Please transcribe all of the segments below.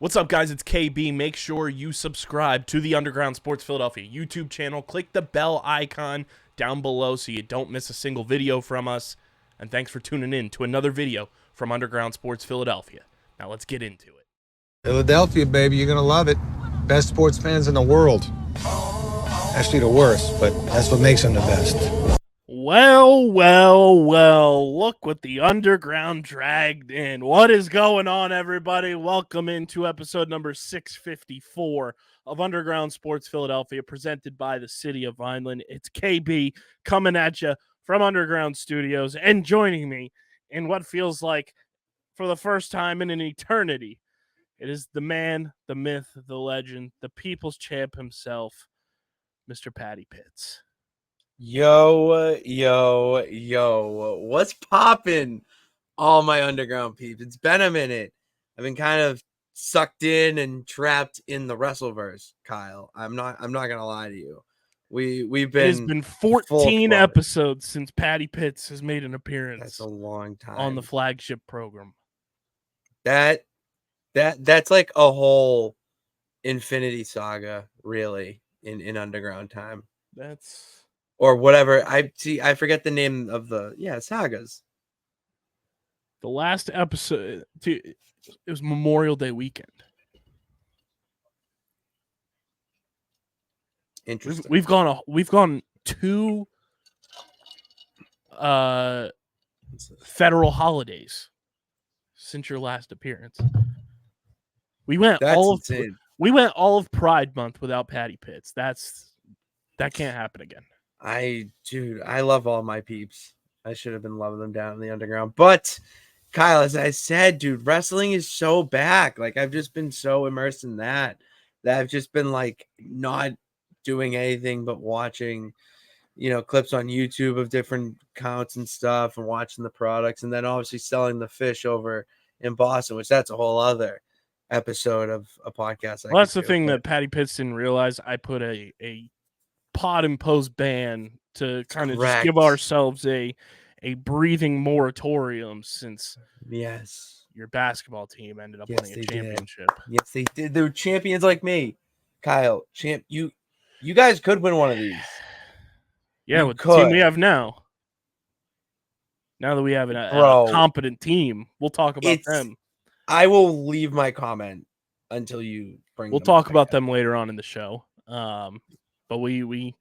What's up, guys? It's KB. Make sure you subscribe to the Underground Sports Philadelphia YouTube channel. Click the bell icon down below so you don't miss a single video from us. And thanks for tuning in to another video from Underground Sports Philadelphia. Now let's get into it. Philadelphia, baby, you're gonna love it. Best sports fans in the world. Actually, the worst, but that's what makes them the best. Well, look what the Underground dragged in. What is going on, everybody? Welcome into episode number 654 of Underground Sports Philadelphia, presented by the City of Vineland. It's KB coming at you from Underground Studios, and joining me in what feels like, for the first time in an eternity, it is the man, the myth, the legend, the people's champ himself, Mr. Paddy Pitts. Yo, what's poppin', all my Underground peeps? It's been a minute. I've been kind of sucked in and trapped in the Wrestleverse, Kyle. I'm not gonna lie to you. We've been. It has been 14 episodes since Paddy Pitts has made an appearance. That's a long time on the flagship program. That's like a whole Infinity Saga, really, in Underground time. Or whatever. I forget the name of the sagas. The last episode, it was Memorial Day weekend. Interesting. We've gone two federal holidays since your last appearance. We went all of Pride Month without Paddy Pitts. That can't happen again. I love all my peeps. I should have been loving them down in the Underground. But Kyle, as I said, dude, wrestling is so back. Like, I've just been so immersed in that I've just been like not doing anything but watching, clips on YouTube of different accounts and stuff, and watching the products, and then obviously selling the fish over in Boston, which that's a whole other episode of a podcast. Well, that's the thing that Paddy Pitts didn't realize. I put a pod imposed ban to kind of just give ourselves a breathing moratorium, since your basketball team ended up winning a championship. Yes, they did. They were champions like me, Kyle. You guys could win one of these. Yeah, with the team we have now. Now that we have a competent team, we'll talk about them. I will leave my comment until you bring. We'll talk about them later on in the show. But we've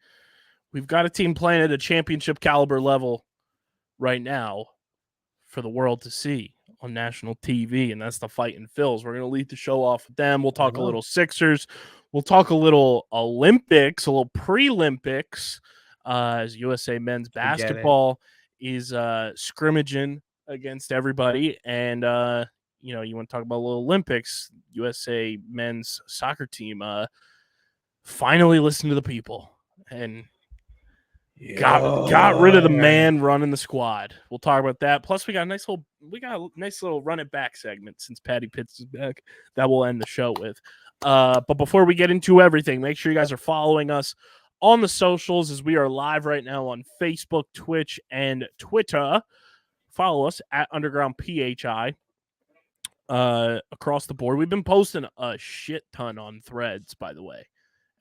got a team playing at a championship caliber level right now for the world to see on national TV, and that's the Fightin' Phils. We're going to lead the show off with them. We'll talk a little Sixers. We'll talk a little Olympics, a little pre-Olympics, as USA men's basketball is scrimmaging against everybody. And, you want to talk about a little Olympics, USA men's soccer team finally listened to the people and got rid of the man running the squad. We'll talk about that. Plus, we got a nice little run it back segment since Paddy Pitts is back that we'll end the show with. But before we get into everything, make sure you guys are following us on the socials, as we are live right now on Facebook, Twitch, and Twitter. Follow us at Underground PHI. Across the board, we've been posting a shit ton on Threads, by the way.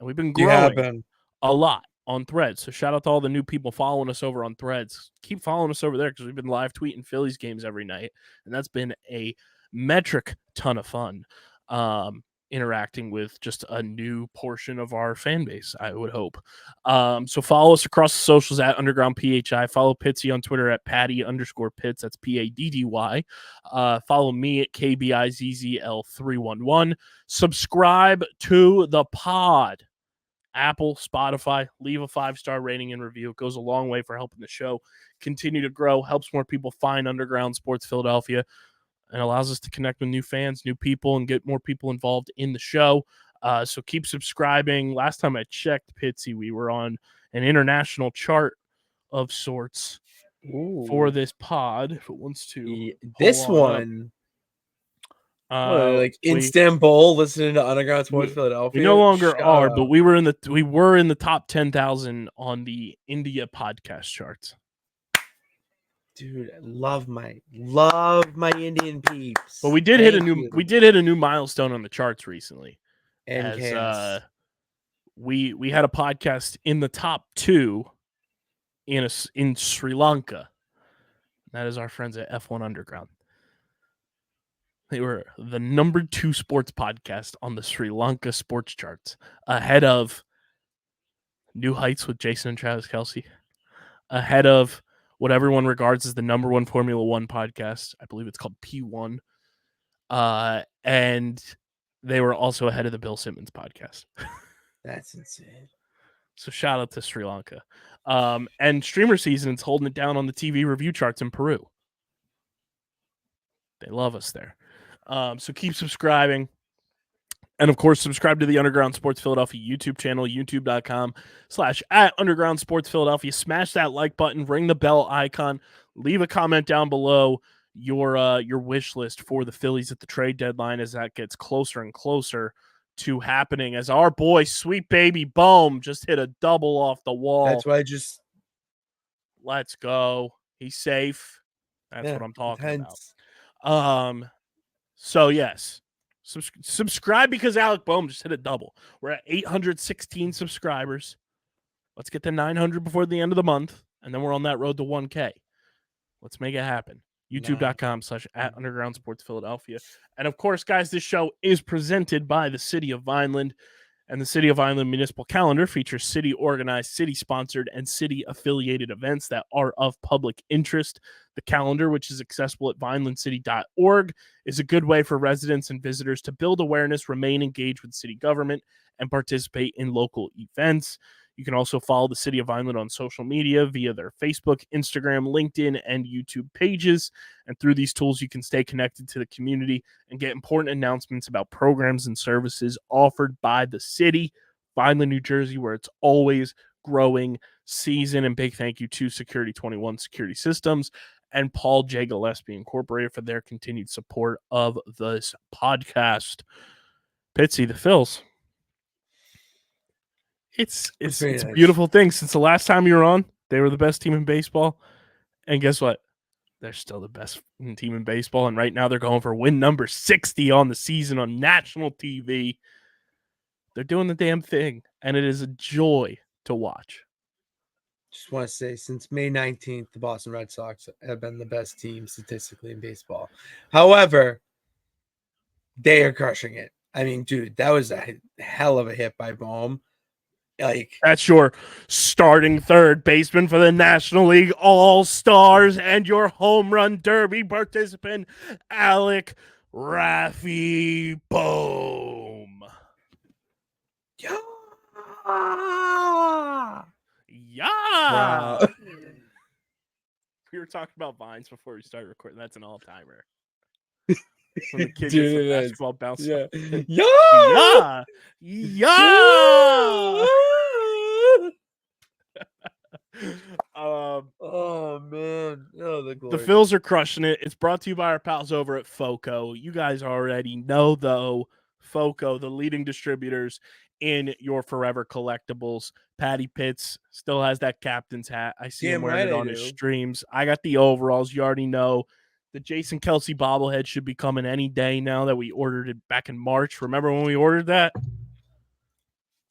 And we've been growing a lot on Threads. So shout out to all the new people following us over on Threads. Keep following us over there, because we've been live tweeting Phillies games every night. And that's been a metric ton of fun, interacting with just a new portion of our fan base, I would hope. So follow us across the socials at Underground PHI. Follow Pitsy on Twitter at Paddy_Pitts. That's PADDY. Follow me at KBIZZL311. Subscribe to the pod. Apple, Spotify, leave a 5-star rating and review. It goes a long way for helping the show continue to grow, helps more people find Underground Sports Philadelphia, and allows us to connect with new fans, new people, and get more people involved in the show. So keep subscribing. Last time I checked, Pitsy, we were on an international chart of sorts for this pod. If it wants to, this one. Like Istanbul, listening to Underground Sports Philadelphia. We no longer are, but we were in the top 10,000 on the India podcast charts. Dude, I love my Indian peeps. But we did Thank hit a new milestone on the charts recently. And As chaos. we had a podcast in the top 2 in Sri Lanka. That is our friends at F1 Underground. They were the number 2 sports podcast on the Sri Lanka sports charts, ahead of New Heights with Jason and Travis Kelce, ahead of what everyone regards as the number 1 Formula One podcast. I believe it's called P1. And they were also ahead of the Bill Simmons podcast. That's insane. So shout out to Sri Lanka. And Streamer Season's holding it down on the TV review charts in Peru. They love us there. So keep subscribing. And of course, subscribe to the Underground Sports Philadelphia YouTube channel, youtube.com/@Underground Sports Philadelphia. Smash that like button, ring the bell icon, leave a comment down below your wish list for the Phillies at the trade deadline as that gets closer and closer to happening. As our boy, Sweet Baby Bohm, just hit a double off the wall. That's why Let's go. He's safe. That's what I'm talking about. So yes. Subscribe because Alec Boehm just hit a double. We're at 816 subscribers. Let's get to 900 before the end of the month, and then we're on that road to 1K. Let's make it happen. YouTube.com/@Underground Sports Philadelphia. And of course, guys, this show is presented by the City of Vineland. And the City of Vineland Municipal Calendar features city-organized, city-sponsored, and city-affiliated events that are of public interest. The calendar, which is accessible at vinelandcity.org, is a good way for residents and visitors to build awareness, remain engaged with city government, and participate in local events. You can also follow the City of Vineland on social media via their Facebook, Instagram, LinkedIn, and YouTube pages. And through these tools, you can stay connected to the community and get important announcements about programs and services offered by the city. Vineland, New Jersey, where it's always growing season. And big thank you to Security 21 Security Systems and Paul J. Gillespie Incorporated for their continued support of this podcast. Pitsy, the Phils. It's a beautiful thing. Since the last time you were on, they were the best team in baseball. And guess what? They're still the best team in baseball. And right now they're going for win number 60 on the season on national TV. They're doing the damn thing. And it is a joy to watch. Just want to say, since May 19th, the Boston Red Sox have been the best team statistically in baseball. However, they are crushing it. I mean, dude, that was a hell of a hit by Bohm. That's your starting third baseman for the National League All-Stars and your home run derby participant, Alec Raffy Bohm. Yeah. Yeah. We were talking about vines before we started recording. That's an all-timer. When the kid gets the basketball bounce. Yeah. Yeah. Yeah. Oh man. Oh, the glory. The Phils are crushing it. It's brought to you by our pals over at FOCO. You guys already know, though, FOCO, the leading distributors in your forever collectibles. Paddy Pitts still has that captain's hat. I see him wearing it on his streams. I got the overalls. You already know. The Jason Kelce bobblehead should be coming any day now that we ordered it back in March. Remember when we ordered that?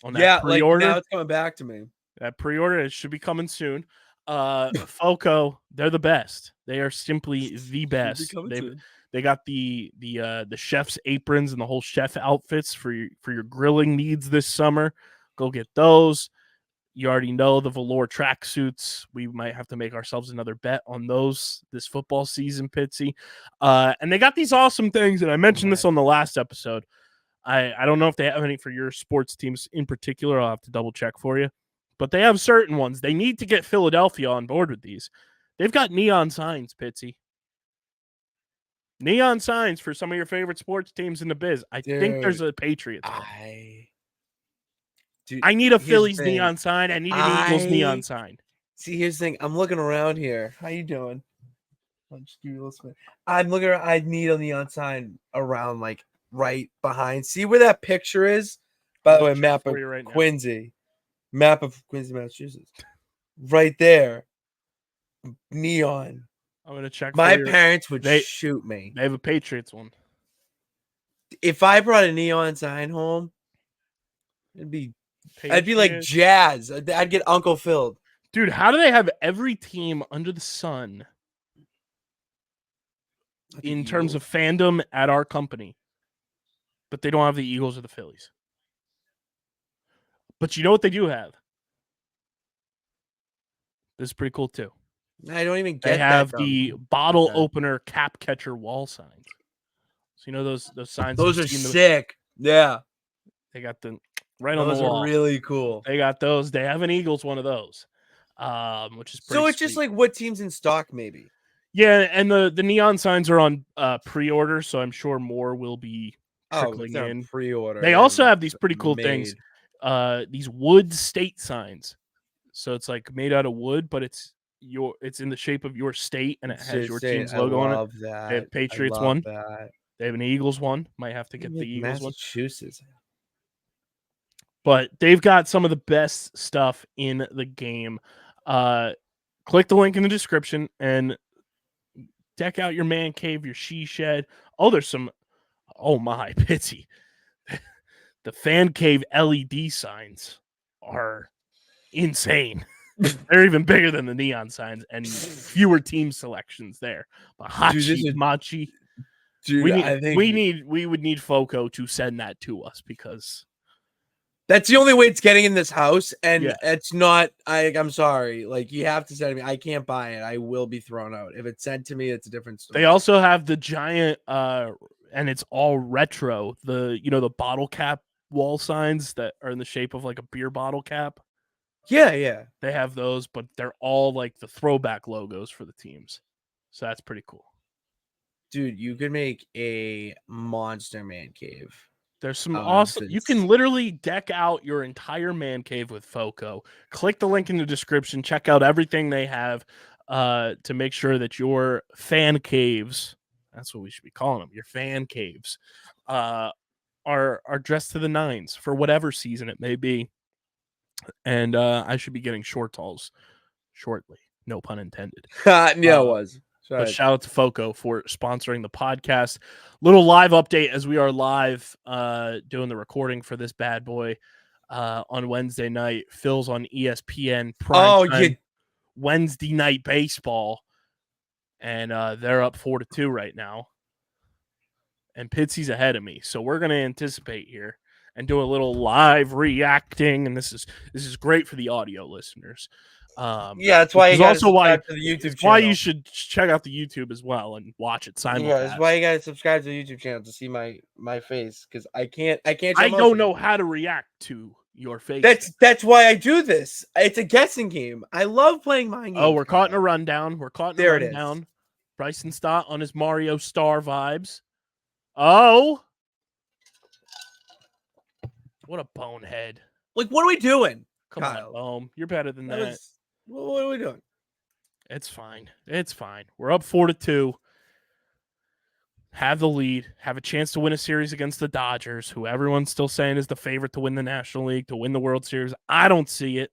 Yeah, pre-order? Like now it's coming back to me. That pre-order, it should be coming soon. FOCO, they're the best. They are simply the best. They got the chef's aprons and the whole chef outfits for your grilling needs this summer. Go get those. You already know the velour tracksuits. We might have to make ourselves another bet on those this football season, Pitsy. And they got these awesome things, and I mentioned this on the last episode. I don't know if they have any for your sports teams in particular. I'll have to double check for you. But they have certain ones. They need to get Philadelphia on board with these. They've got neon signs, Pitsy. Neon signs for some of your favorite sports teams in the biz. I think there's a Patriots one. I need a Phillies neon sign. I need an Eagles neon sign. See, here's the thing. I'm looking around here. How you doing? I'll just give you a little spin. I'm looking around. I need a neon sign around, like, right behind. See where that picture is? By the way, map of Quincy. Map of Quincy, Massachusetts. Right there. Neon. I'm gonna check. My parents would shoot me. They have a Patriots one. If I brought a neon sign home, I'd be like Patriots. Jazz. I'd get Uncle Phil. Dude, how do they have every team under the sun in terms of fandom at our company, but they don't have the Eagles or the Phillies? But you know what they do have? This is pretty cool too. I don't even get They have that the bottle opener cap catcher wall signs. So you know those signs. Those are sick. Yeah. They got the right on the wall. Those are really cool. They got those. They have an Eagles one of those, which is pretty so. It's sweet. just like what teams in stock, maybe. Yeah, and the neon signs are on pre-order, so I'm sure more will be trickling in. Pre-order. They also have these pretty cool things. These wood state signs. So it's like made out of wood, but it's in the shape of your state, and it has your team's logo on it. That. They have Patriots one. That. They have an Eagles one. Might have to get the Eagles Massachusetts. one. But they've got some of the best stuff in the game. Click the link in the description and deck out your man cave, your she shed. Oh, there's some. Oh my, Pitsy. The fan cave LED signs are insane. They're even bigger than the neon signs and fewer team selections there. Mahachi, Machi. Dude, we would need FOCO to send that to us because that's the only way it's getting in this house, and it's not. I'm sorry, like you have to send me. I can't buy it. I will be thrown out if it's sent to me. It's a different story. They also have the giant, and it's all retro. The bottle cap wall signs that are in the shape of like a beer bottle cap. Yeah. They have those, but they're all like the throwback logos for the teams. So that's pretty cool. Dude, you could make a monster man cave. There's some awesome. You can literally deck out your entire man cave with FOCO. Click the link in the description. Check out everything they have to make sure that your fan caves, that's what we should be calling them, your fan caves, are dressed to the nines for whatever season it may be. And I should be getting short talls shortly. No pun intended. It was. But shout out to FOCO for sponsoring the podcast. Little live update as we are live doing the recording for this bad boy on Wednesday night. Phil's on ESPN prime Wednesday night baseball. And they're up 4-2 right now. And Pitsy's ahead of me. So we're going to anticipate here and do a little live reacting. And this is great for the audio listeners. That's why you also why to the YouTube channel. Why you should check out the YouTube as well and watch it simulcast. Yeah, that's why you gotta subscribe to the YouTube channel to see my face because I can't. I don't know how to react to your face. That's why I do this. It's a guessing game. I love playing mind games. Oh, we're caught in a rundown. There it is. Bryson Stott on his Mario Star vibes. Oh, what a bonehead! Like, what are we doing? Come on, Bohm. You're better than that. What are we doing? It's fine. We're up 4-2. Have the lead. Have a chance to win a series against the Dodgers, who everyone's still saying is the favorite to win the National League, to win the World Series. I don't see it.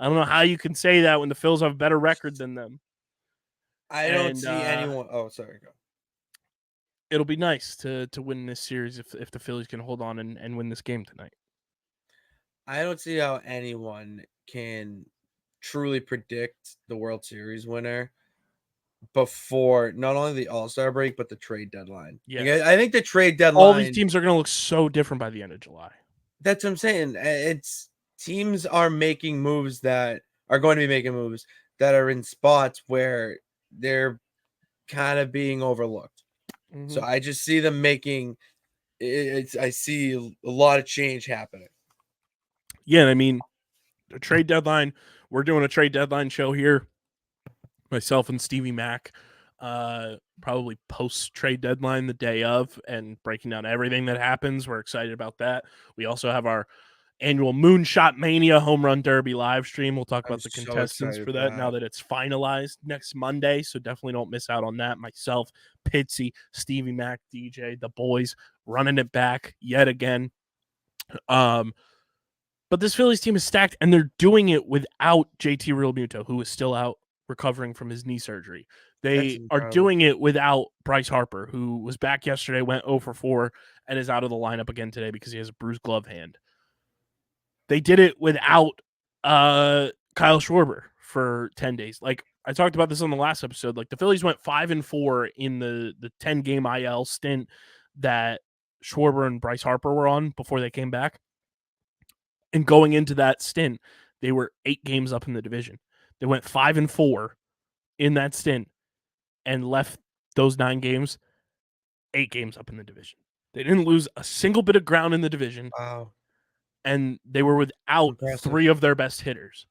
I don't know how you can say that when the Phils have a better record than them. I don't see anyone. Oh, sorry. Go. It'll be nice to win this series if the Phillies can hold on and win this game tonight. I don't see how anyone can truly predict the World Series winner before not only the All-Star break but the trade deadline. Yeah, like, I think the trade deadline. All these teams are going to look so different by the end of July. That's what I'm saying. It's teams are making moves that are going to be making moves that are in spots where they're kind of being overlooked. Mm-hmm. So I just see them making. I see a lot of change happening. Yeah, I mean, the trade deadline. We're doing a trade deadline show here. Myself and Stevie Mac, probably post trade deadline the day of, and breaking down everything that happens. We're excited about that. We also have our annual Moonshot Mania Home Run Derby live stream. We'll talk about the contestants for that now that it's finalized next Monday. So definitely don't miss out on that. Myself, Pitsy, Stevie Mac, DJ, the boys running it back yet again. But this Phillies team is stacked, and they're doing it without JT Realmuto, who is still out recovering from his knee surgery. They are doing it without Bryce Harper, who was back yesterday, went 0 for 4, and is out of the lineup again today because he has a bruised glove hand. They did it without Kyle Schwarber for 10 days. Like I talked about this on the last episode. Like the Phillies went 5-4 in the 10-game IL stint that Schwarber and Bryce Harper were on before they came back. And going into that stint, they were 8 games up in the division. They went 5-4 in that stint and left those 9 games 8 games up in the division. They didn't lose a single bit of ground in the division. Wow. And they were without 3 of their best hitters.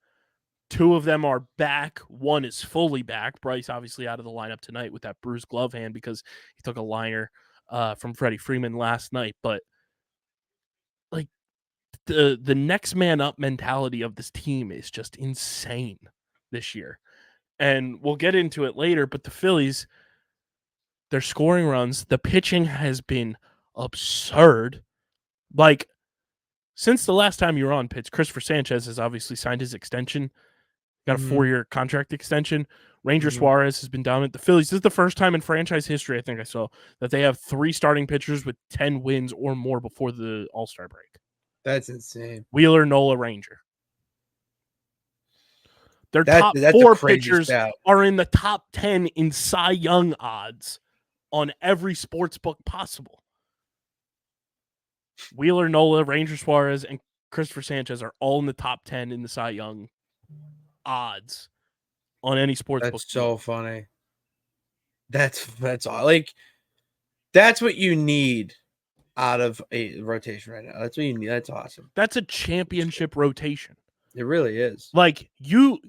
2 of them are back. 1 is fully back. Bryce obviously out of the lineup tonight with that bruised glove hand because he took a liner from Freddie Freeman last night. But like the next man up mentality of this team is just insane this year. And we'll get into it later, but the Phillies, they're scoring runs. The pitching has been absurd. Like, since the last time you were on, Pitts, Christopher Sanchez has obviously signed his extension. Got a 4-year contract extension. Ranger Suarez has been dominant. The Phillies, this is the first time in franchise history, I think I saw, that they have 3 starting pitchers with 10 wins or more before the All-Star break. That's insane. Wheeler, Nola, Ranger. Their top 4 pitchers are in the top 10 in Cy Young odds on every sports book possible. Wheeler, Nola, Ranger Suarez, and Christopher Sanchez are all in the top 10 in the Cy Young odds on any sports book. That's so funny. That's all. Like, that's what you need out of a rotation right now. That's what you need. That's awesome. That's a championship rotation. It really is. Like, you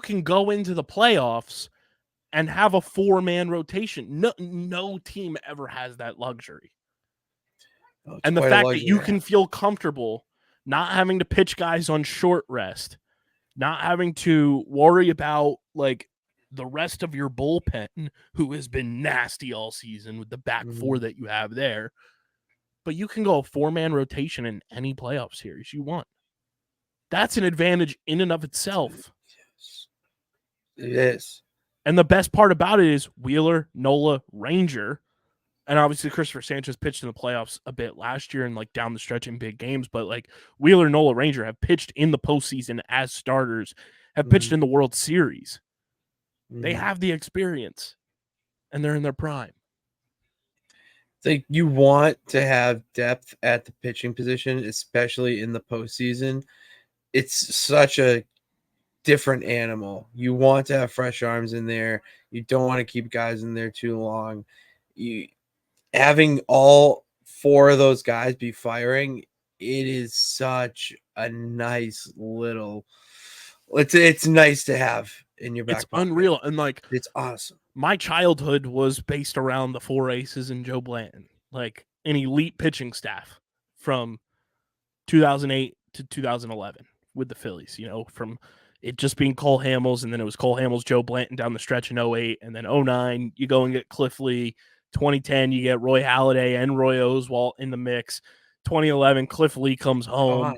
can go into the playoffs and have a 4-man rotation. No team ever has that luxury. Oh, and the fact that you can feel comfortable not having to pitch guys on short rest, not having to worry about like the rest of your bullpen, who has been nasty all season with the back 4 that you have there. But you can go a 4-man rotation in any playoff series you want. That's an advantage in and of itself. Yes. It is. And the best part about it is Wheeler, Nola, Ranger, and obviously Christopher Sanchez pitched in the playoffs a bit last year and like down the stretch in big games. But like Wheeler, Nola, Ranger have pitched in the postseason as starters, have pitched in the World Series. They have the experience, and they're in their prime. It's like you want to have depth at the pitching position, especially in the postseason. It's such a different animal. You want to have fresh arms in there. You don't want to keep guys in there too long. Having all 4 of those guys be firing, it is such a nice little. It's nice to have in your back. It's pocket. Unreal, and like it's awesome. My childhood was based around the 4 aces and Joe Blanton, like an elite pitching staff from 2008 to 2011 with the Phillies. You know, from it just being Cole Hamels, and then it was Cole Hamels, Joe Blanton down the stretch in 08, and then 09 you go and get Cliff Lee. 2010 you get Roy Halladay and Roy Oswalt in the mix. 2011 Cliff Lee comes home.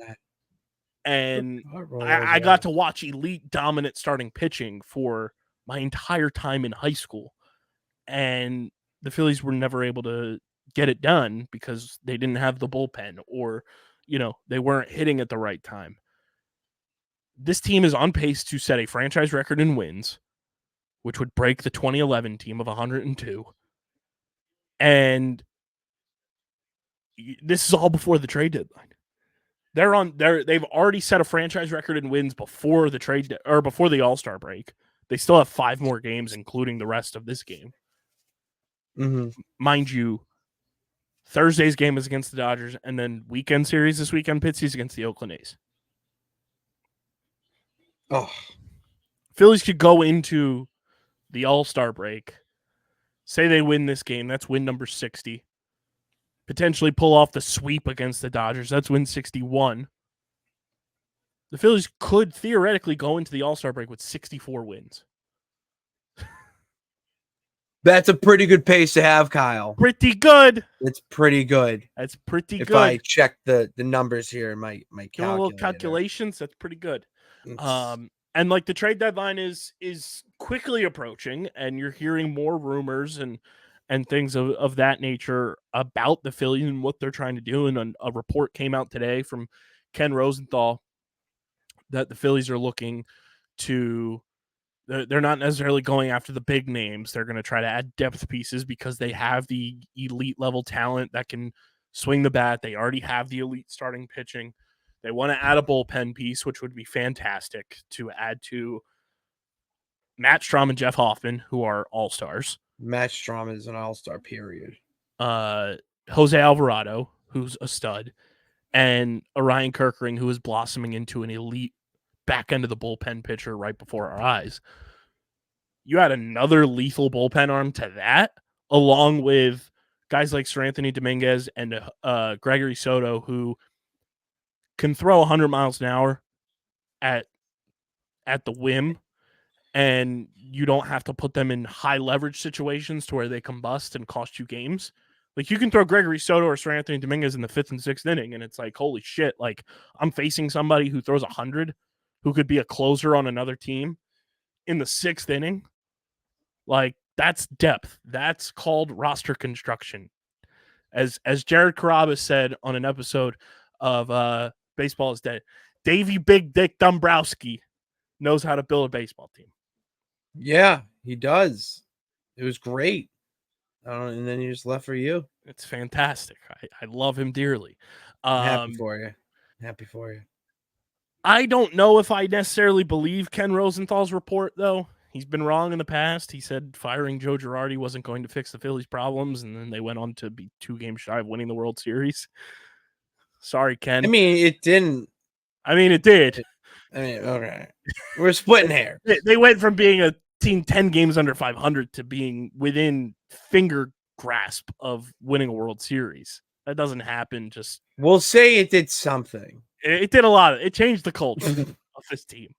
And I got to watch elite dominant starting pitching for my entire time in high school. And the Phillies were never able to get it done because they didn't have the bullpen or, you know, they weren't hitting at the right time. This team is on pace to set a franchise record in wins, which would break the 2011 team of 102. And this is all before the trade deadline. They've already set a franchise record in wins before the before the All-Star break. They still have 5 more games, including the rest of this game. Mind you, Thursday's game is against the Dodgers, and then weekend series this weekend, Pittsies against the Oakland A's. Oh, Phillies could go into the All-Star break, say they win this game, that's win number 60. Potentially pull off the sweep against the Dodgers, that's win 61. The Phillies could theoretically go into the All-Star break with 64 wins. That's a pretty good pace to have, Kyle. Pretty good. It's pretty good. That's pretty good. If I check the numbers here in my calculations, that's pretty good. And like the trade deadline is quickly approaching, and you're hearing more rumors and things of that nature about the Phillies and what they're trying to do. And a report came out today from Ken Rosenthal that the Phillies are looking to, they're not necessarily going after the big names. They're going to try to add depth pieces because they have the elite level talent that can swing the bat. They already have the elite starting pitching. They want to add a bullpen piece, which would be fantastic to add to Matt Strahm and Jeff Hoffman, who are all-stars. Matt Strahm is an all-star, period. Jose Alvarado, who's a stud, and Orion Kerkering, who is blossoming into an elite back end of the bullpen pitcher right before our eyes. You add another lethal bullpen arm to that, along with guys like Sir Anthony Dominguez and Gregory Soto, who can throw 100 miles an hour at the whim, and you don't have to put them in high leverage situations to where they combust and cost you games. Like, you can throw Gregory Soto or Sir Anthony Dominguez in the 5th and 6th inning, and it's like, holy shit, like, I'm facing somebody who throws 100, who could be a closer on another team in the 6th inning. Like, that's depth. That's called roster construction. As Jared Carrabba said on an episode of Baseball is Dead, Davey Big Dick Dombrowski knows how to build a baseball team. Yeah, he does. It was great. And then he just left for you. It's fantastic. I love him dearly. Happy for you. Happy for you. I don't know if I necessarily believe Ken Rosenthal's report, though. He's been wrong in the past. He said firing Joe Girardi wasn't going to fix the Phillies' problems, and then they went on to be 2 games shy of winning the World Series. Sorry, Ken. I mean, it didn't. I mean, it did. Okay. We're splitting hair. They went from being a team 10 games under 500 to being within finger grasp of winning a World Series. That doesn't happen. Just we'll say it did something. It did a lot. It changed the culture of this team.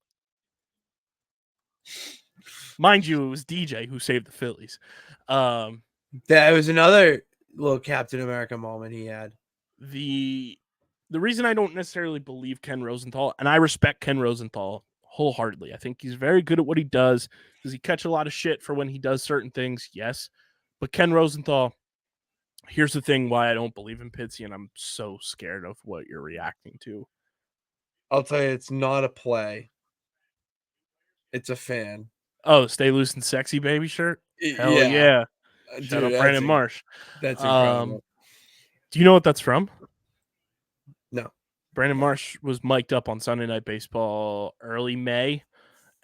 Mind you, it was DJ who saved the Phillies. That was another little Captain America moment he had. The reason I don't necessarily believe Ken Rosenthal, and I respect Ken Rosenthal wholeheartedly. I think he's very good at what he does. Does he catch a lot of shit for when he does certain things? Yes. But Ken Rosenthal, here's the thing why I don't believe in Pitsy, and I'm so scared of what you're reacting to. I'll tell you, it's not a play. It's a fan. Oh, Stay Loose and Sexy Baby shirt? Hell yeah. Shout out Brandon Marsh. That's incredible. Do you know what that's from? No. Brandon Marsh was mic'd up on Sunday Night Baseball early May,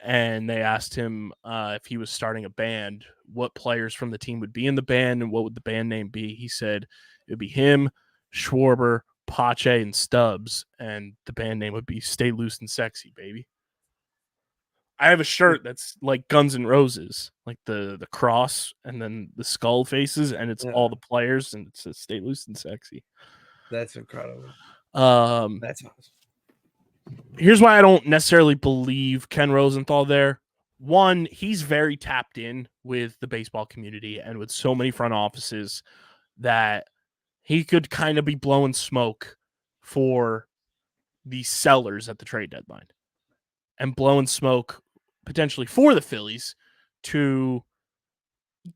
and they asked him if he was starting a band, what players from the team would be in the band and what would the band name be. He said it would be him, Schwarber, Pache, and Stubbs, and the band name would be Stay Loose and Sexy, baby. I have a shirt that's like Guns N' Roses, like the cross and then the skull faces, and it's all the players, and it says Stay Loose and Sexy. That's incredible. That's awesome. Here's why I don't necessarily believe Ken Rosenthal there. One, he's very tapped in with the baseball community and with so many front offices that he could kind of be blowing smoke for the sellers at the trade deadline and blowing smoke potentially for the Phillies to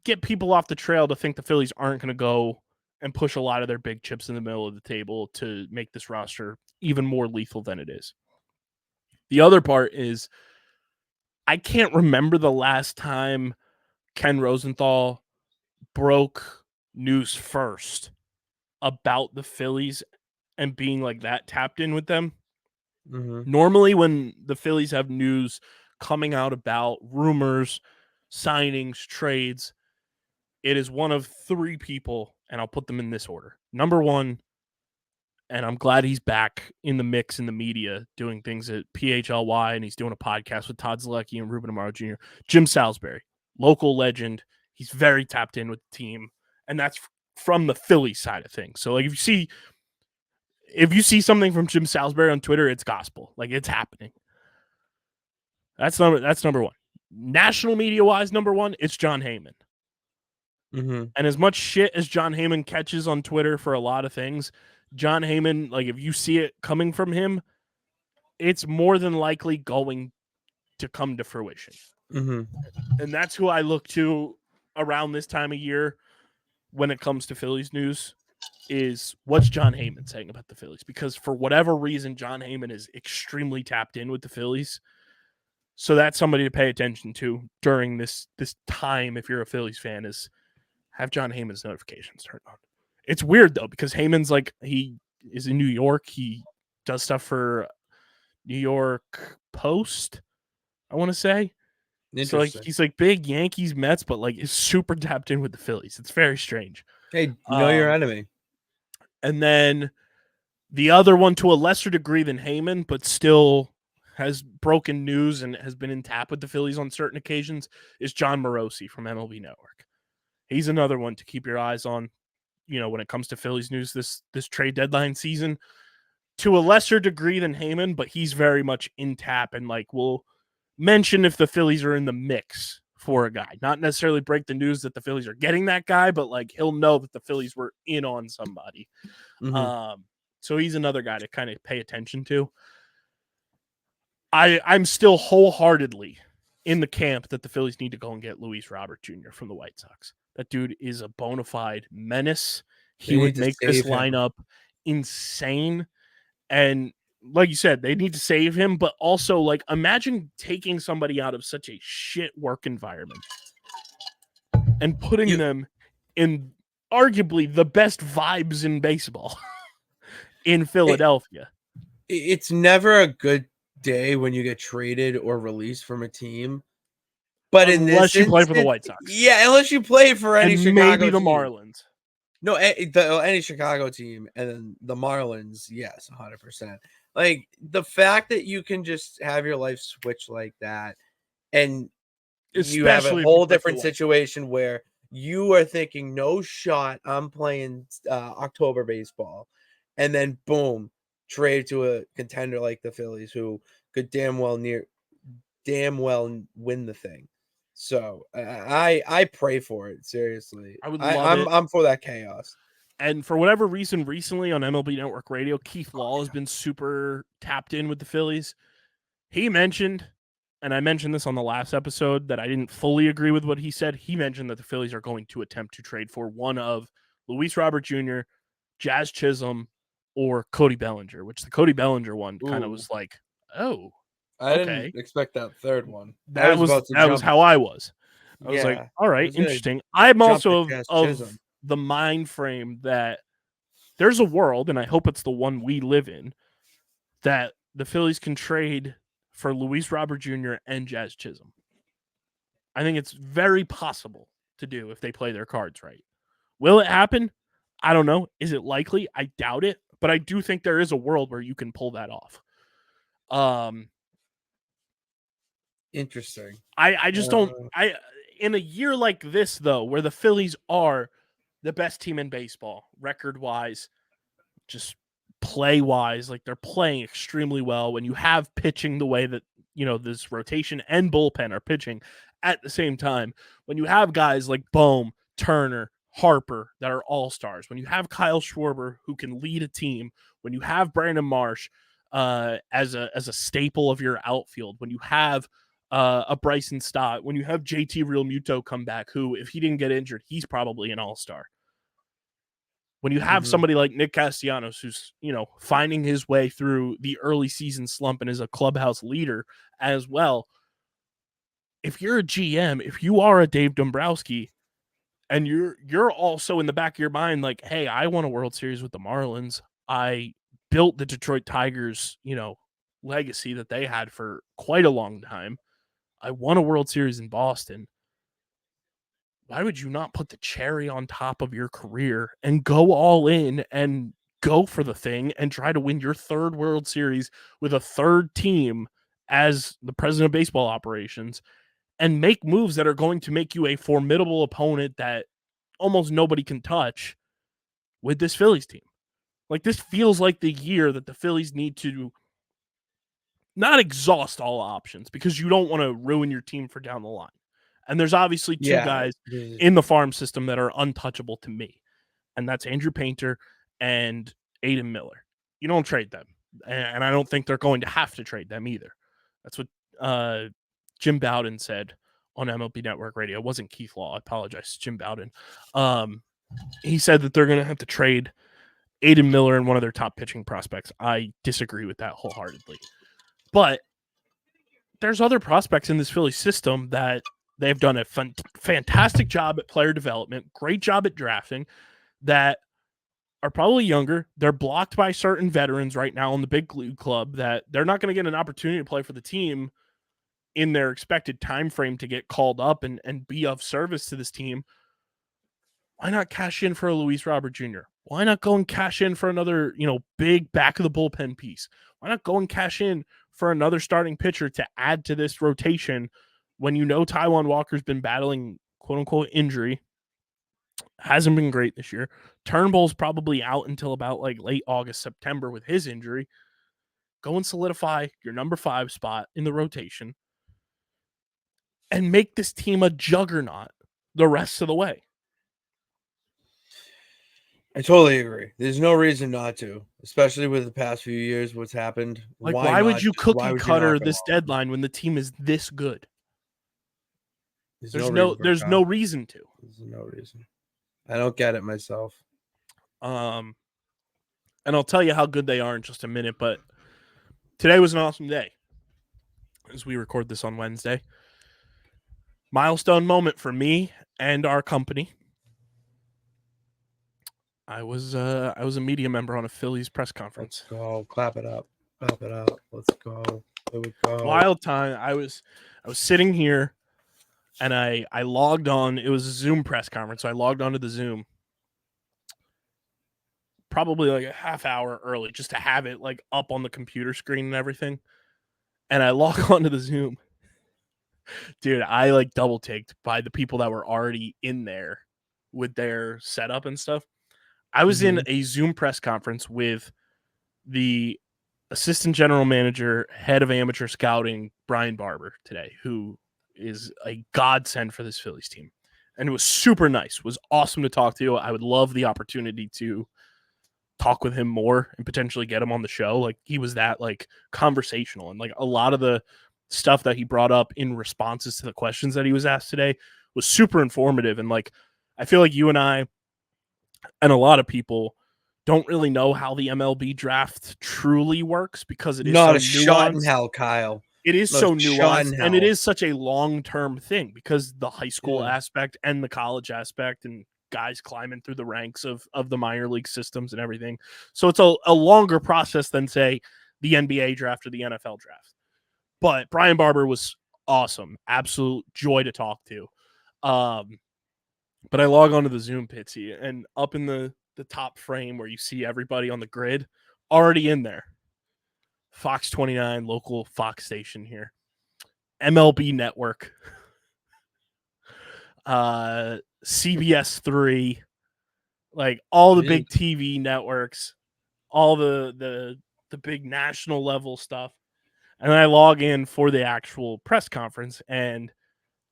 get people off the trail to think the Phillies aren't going to go and push a lot of their big chips in the middle of the table to make this roster even more lethal than it is. The other part is I can't remember the last time Ken Rosenthal broke news first about the Phillies and being like that tapped in with them. Mm-hmm. Normally when the Phillies have news coming out about rumors, signings, trades, it is one of 3 people, and I'll put them in this order. Number 1, and I'm glad he's back in the mix in the media doing things at PHLY, and he's doing a podcast with Todd Zielecki and Ruben Amaro Jr. Jim Salisbury, local legend. He's very tapped in with the team, and that's from the Philly side of things. So like if you see something from Jim Salisbury on Twitter, it's gospel. Like, it's happening. That's number 1. National media wise, number 1, it's John Heyman. Mm-hmm. And as much shit as John Heyman catches on Twitter for a lot of things, John Heyman, like if you see it coming from him, it's more than likely going to come to fruition. Mm-hmm. And that's who I look to around this time of year when it comes to Phillies news, is what's John Heyman saying about the Phillies? Because for whatever reason, John Heyman is extremely tapped in with the Phillies. So that's somebody to pay attention to during this time, if you're a Phillies fan, is have John Heyman's notifications turned on. It's weird, though, because Heyman's like, he is in New York. He does stuff for New York Post, I want to say. So like he's like big Yankees, Mets, but like is super tapped in with the Phillies. It's very strange. Hey, know your enemy. And then the other one, to a lesser degree than Heyman, but still has broken news and has been in tap with the Phillies on certain occasions, is John Morosi from MLB Network. He's another one to keep your eyes on, when it comes to Phillies news this trade deadline season. To a lesser degree than Heyman, but he's very much in tap and like will mention if the Phillies are in the mix for a guy. Not necessarily break the news that the Phillies are getting that guy, but like he'll know that the Phillies were in on somebody. Mm-hmm. So he's another guy to kind of pay attention to. I'm still wholeheartedly in the camp that the Phillies need to go and get Luis Robert Jr. from the White Sox. That dude is a bona fide menace. He would make this lineup insane. And like you said, they need to save him, but also like imagine taking somebody out of such a shit work environment and putting them in arguably the best vibes in baseball in Philadelphia. It's never a good day when you get traded or released from a team. But unless you play for the White Sox. Yeah, unless you play for any and Chicago maybe the team. Marlins. No, any Chicago team, and then the Marlins, yes, 100%. Like the fact that you can just have your life switch like that, and you have a whole different situation where you are thinking, no shot, I'm playing October baseball, and then boom, trade to a contender like the Phillies, who could damn well win the thing. So I pray for it, seriously. I would love it. I'm for that chaos. And for whatever reason, recently on MLB Network Radio, Keith Law has been super tapped in with the Phillies. He mentioned, and I mentioned this on the last episode, that I didn't fully agree with what he said. He mentioned that the Phillies are going to attempt to trade for one of Luis Robert Jr., Jazz Chisholm, or Cody Bellinger, which the Cody Bellinger one kind of was like, oh, I didn't expect that third one. That was how I was. I was like, all right, interesting. I'm also of the mind frame that there's a world, and I hope it's the one we live in, that the Phillies can trade for Luis Robert Jr. and Jazz Chisholm. I think it's very possible to do if they play their cards right. Will it happen? I don't know. Is it likely? I doubt it, but I do think there is a world where you can pull that off. Interesting. I just don't. In a year like this, though, where the Phillies are the best team in baseball, record-wise, just play-wise, like they're playing extremely well. When you have pitching the way that this rotation and bullpen are pitching at the same time, when you have guys like Bohm, Turner, Harper that are all-stars, when you have Kyle Schwarber who can lead a team, when you have Brandon Marsh as a staple of your outfield, when you have a Bryson Stott, when you have JT Realmuto come back, who, if he didn't get injured, he's probably an all-star. When you have somebody like Nick Castellanos, who's, finding his way through the early season slump and is a clubhouse leader as well. If you're a GM, if you are a Dave Dombrowski, and you're also in the back of your mind like, hey, I won a World Series with the Marlins. I built the Detroit Tigers, legacy that they had for quite a long time. I won a World Series in Boston. Why would you not put the cherry on top of your career and go all in and go for the thing and try to win your third World Series with a third team as the president of baseball operations and make moves that are going to make you a formidable opponent that almost nobody can touch with this Phillies team? Like, this feels like the year that the Phillies need to not exhaust all options, because you don't want to ruin your team for down the line. And there's obviously two guys in the farm system that are untouchable to me, and that's Andrew Painter and Aiden Miller. You don't trade them, and I don't think they're going to have to trade them either. That's what Jim Bowden said on MLB Network Radio. It wasn't Keith Law. I apologize. Jim Bowden. He said that they're going to have to trade Aiden Miller and one of their top pitching prospects. I disagree with that wholeheartedly. But there's other prospects in this Philly system that they've done a fantastic job at player development, great job at drafting, that are probably younger. They're blocked by certain veterans right now in the big league club that they're not going to get an opportunity to play for the team in their expected time frame to get called up and be of service to this team. Why not cash in for a Luis Robert Jr.? Why not go and cash in for another, big back of the bullpen piece? Why not go and cash in for another starting pitcher to add to this rotation when Taijuan Walker's been battling quote-unquote injury? Hasn't been great this year. Turnbull's probably out until about late August, September with his injury. Go and solidify your number 5 spot in the rotation and make this team a juggernaut the rest of the way. I totally agree. There's no reason not to, especially with the past few years, what's happened. Why would you cookie cutter this deadline when the team is this good? There's no reason to. There's no reason. I don't get it myself. And I'll tell you how good they are in just a minute, but today was an awesome day as we record this on Wednesday. Milestone moment for me and our company. I was a media member on a Phillies press conference. Let's go. Clap it up. Clap it up. Let's go. There we go. Wild time. I was sitting here and I logged on. It was a Zoom press conference, so I logged onto the Zoom probably a half hour early just to have it up on the computer screen and everything. And I log onto the Zoom. Dude, I double taked by the people that were already in there with their setup and stuff. I was in a Zoom press conference with the assistant general manager, head of amateur scouting, Brian Barber today, who is a godsend for this Phillies team. And it was super nice. It was awesome to talk to. I would love the opportunity to talk with him more and potentially get him on the show. He was that conversational, and a lot of the stuff that he brought up in responses to the questions that he was asked today was super informative. And I feel like you and I and a lot of people don't really know how the MLB draft truly works because it is not so a shot in hell, Kyle. It is so nuanced, and it is such a long-term thing because the high school aspect and the college aspect and guys climbing through the ranks of the minor league systems and everything. So it's a longer process than, say, the NBA draft or the NFL draft. But Brian Barber was awesome. Absolute joy to talk to. But I log onto the Zoom, Pitsy, and up in the top frame where you see everybody on the grid, already in there. Fox 29, local Fox station here. MLB Network. CBS 3. All the big TV networks. All the big national level stuff. And I log in for the actual press conference, and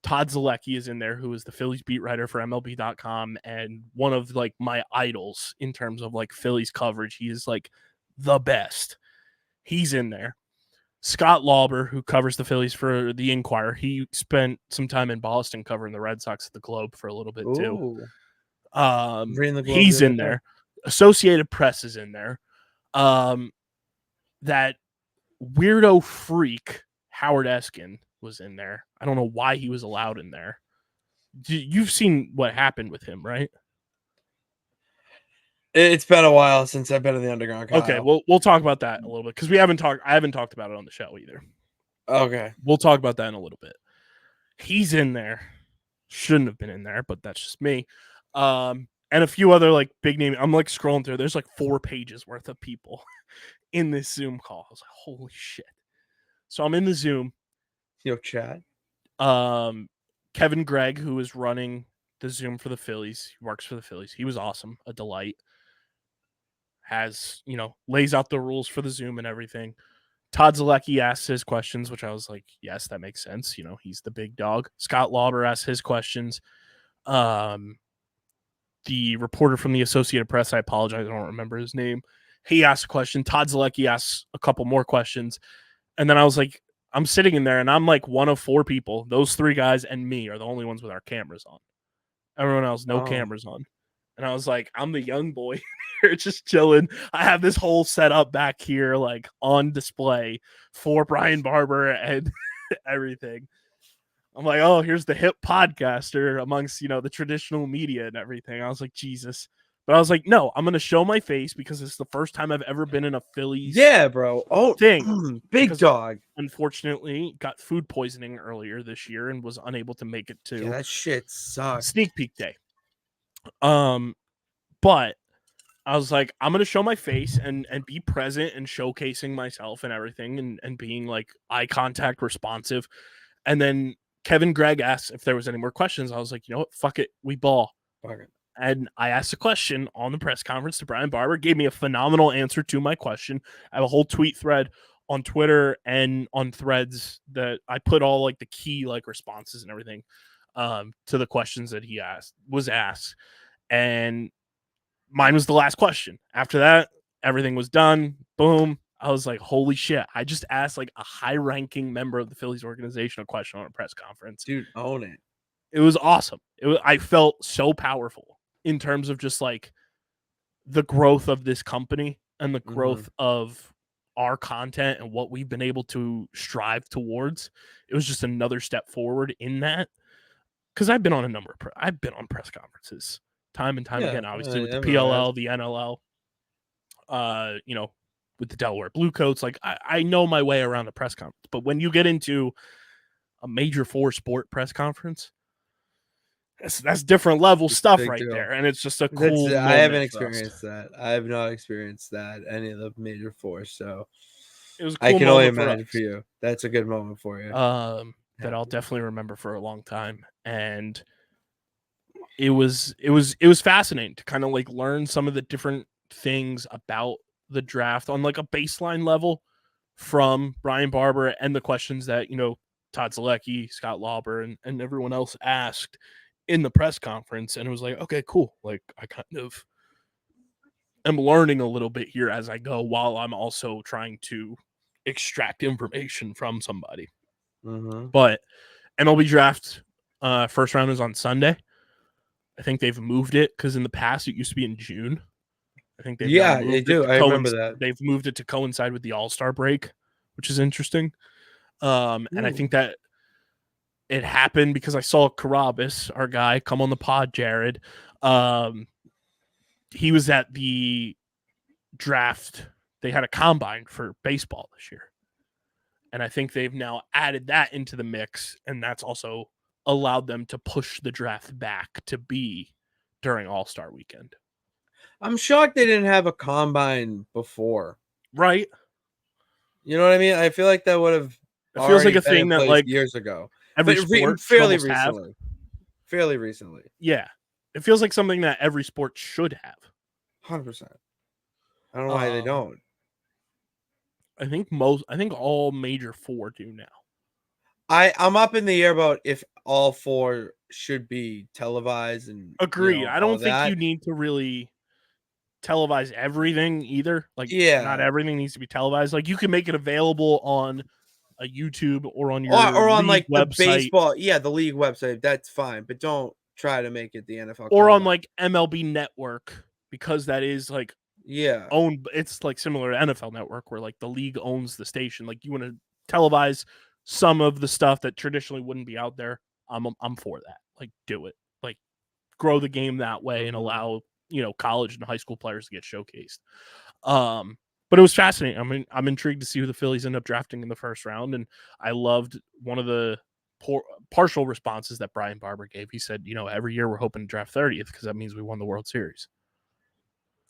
Todd Zalecki is in there, who is the Phillies beat writer for MLB.com and one of my idols in terms of Phillies coverage. He is the best. He's in there. Scott Lauber, who covers the Phillies for the Inquirer, he spent some time in Boston covering the Red Sox at the Globe for a little bit too. He's in there. Associated Press is in there. That weirdo freak Howard Eskin was in there. I don't know why he was allowed in there. You've seen what happened with him, right? It's been a while since I've been in the underground, Kyle. Okay, we'll talk about that in a little bit because I haven't talked about it on the show either. Okay. We'll talk about that in a little bit. He's in there. Shouldn't have been in there, but that's just me. And a few other big name. I'm scrolling through. There's 4 pages worth of people in this Zoom call. I was like, holy shit. So I'm in the Zoom. Yo, chat. Kevin Gregg, who is running the Zoom for the Phillies, he works for the Phillies. He was awesome, a delight. Has, lays out the rules for the Zoom and everything. Todd Zalecki asks his questions, which I was like, yes, that makes sense. He's the big dog. Scott Lauber asks his questions. The reporter from the Associated Press, I apologize, I don't remember his name. He asked a question. Todd Zalecki asks a couple more questions. And then I was like, I'm sitting in there and I'm like one of 4 people. Those 3 guys and me are the only ones with our cameras on. Everyone else, no cameras on. And I was like, I'm the young boy here just chilling. I have this whole setup back here, like on display for Brian Barber and everything. I'm like, oh, here's the hip podcaster amongst, the traditional media and everything. I was like, Jesus. But I was like, no, I'm going to show my face because it's the first time I've ever been in a Phillies bro. Oh, thing. Big dog. Unfortunately, got food poisoning earlier this year and was unable to make it to that shit sucks. Sneak Peek Day. But I was like, I'm going to show my face and be present and showcasing myself and everything and being like eye contact responsive. And then Gregg asked if there was any more questions. I was like, you know what? Fuck it. We ball. Okay. And I asked a question on the press conference to Brian Barber, gave me a phenomenal answer to my question. I have a whole tweet thread on Twitter and on Threads that I put all like the key like responses and everything to the questions that he was asked. And mine was the last question. After that, everything was done. Boom. I was like, holy shit. I just asked like a high-ranking member of the Phillies organization a question on a press conference. Dude, own it. It was awesome. I felt so powerful in terms of just like the growth of this company and the growth of our content and what we've been able to strive towards. It was just another step forward in that. Because I've been on I've been on press conferences time and time again, obviously with the PLL, the NLL, with the Delaware Bluecoats. Like I know my way around a press conference, but when you get into a major 4 sport press conference, that's different level stuff right there, and it's just a cool. I haven't experienced that. I have not experienced that any of the major 4, so it was. A cool I can only for imagine for you. That's a good moment for you. That I'll definitely remember for a long time, and it was fascinating to kind of like learn some of the different things about the draft on like a baseline level from Brian Barber and the questions that Todd Zalecki, Scott Lauber, and everyone else asked in the press conference. And it was like, okay, cool. Like I kind of am learning a little bit here as I go while I'm also trying to extract information from somebody. But MLB Draft first round is on Sunday. I think they've moved it because in the past it used to be in June. I think they've they do. I remember that. They've moved it to coincide with the All-Star break, which is interesting. And I think that it happened because I saw Carabas, our guy, come on the pod, Jared. He was at the draft. They had a combine for baseball this year. And I think they've now added that into the mix, and that's also allowed them to push the draft back to be during All-Star weekend. I'm shocked they didn't have a combine before. Right. You know what I mean? I feel like that would have. It feels like a thing that like years ago. Every sport fairly recently. Fairly recently. Yeah. It feels like something that every sport should have. 100%. I don't know why they don't. I think all major 4 do now. I'm up in the air about if all 4 should be televised and agree. I don't think you need to really televise everything either. Like, not everything needs to be televised. Like, you can make it available on a YouTube or on your or on like website. The baseball, the league website. That's fine, but don't try to make it the NFL or on like MLB Network, because that is like owned. It's like similar to NFL Network where like the league owns the station. Like, you want to televise some of the stuff that traditionally wouldn't be out there. I'm for that. Like, do it. Like, grow the game that way and allow college and high school players to get showcased. But it was fascinating. I mean, I'm intrigued to see who the Phillies end up drafting in the first round, and I loved one of the partial responses that Brian Barber gave. He said, every year we're hoping to draft 30th because that means we won the World Series.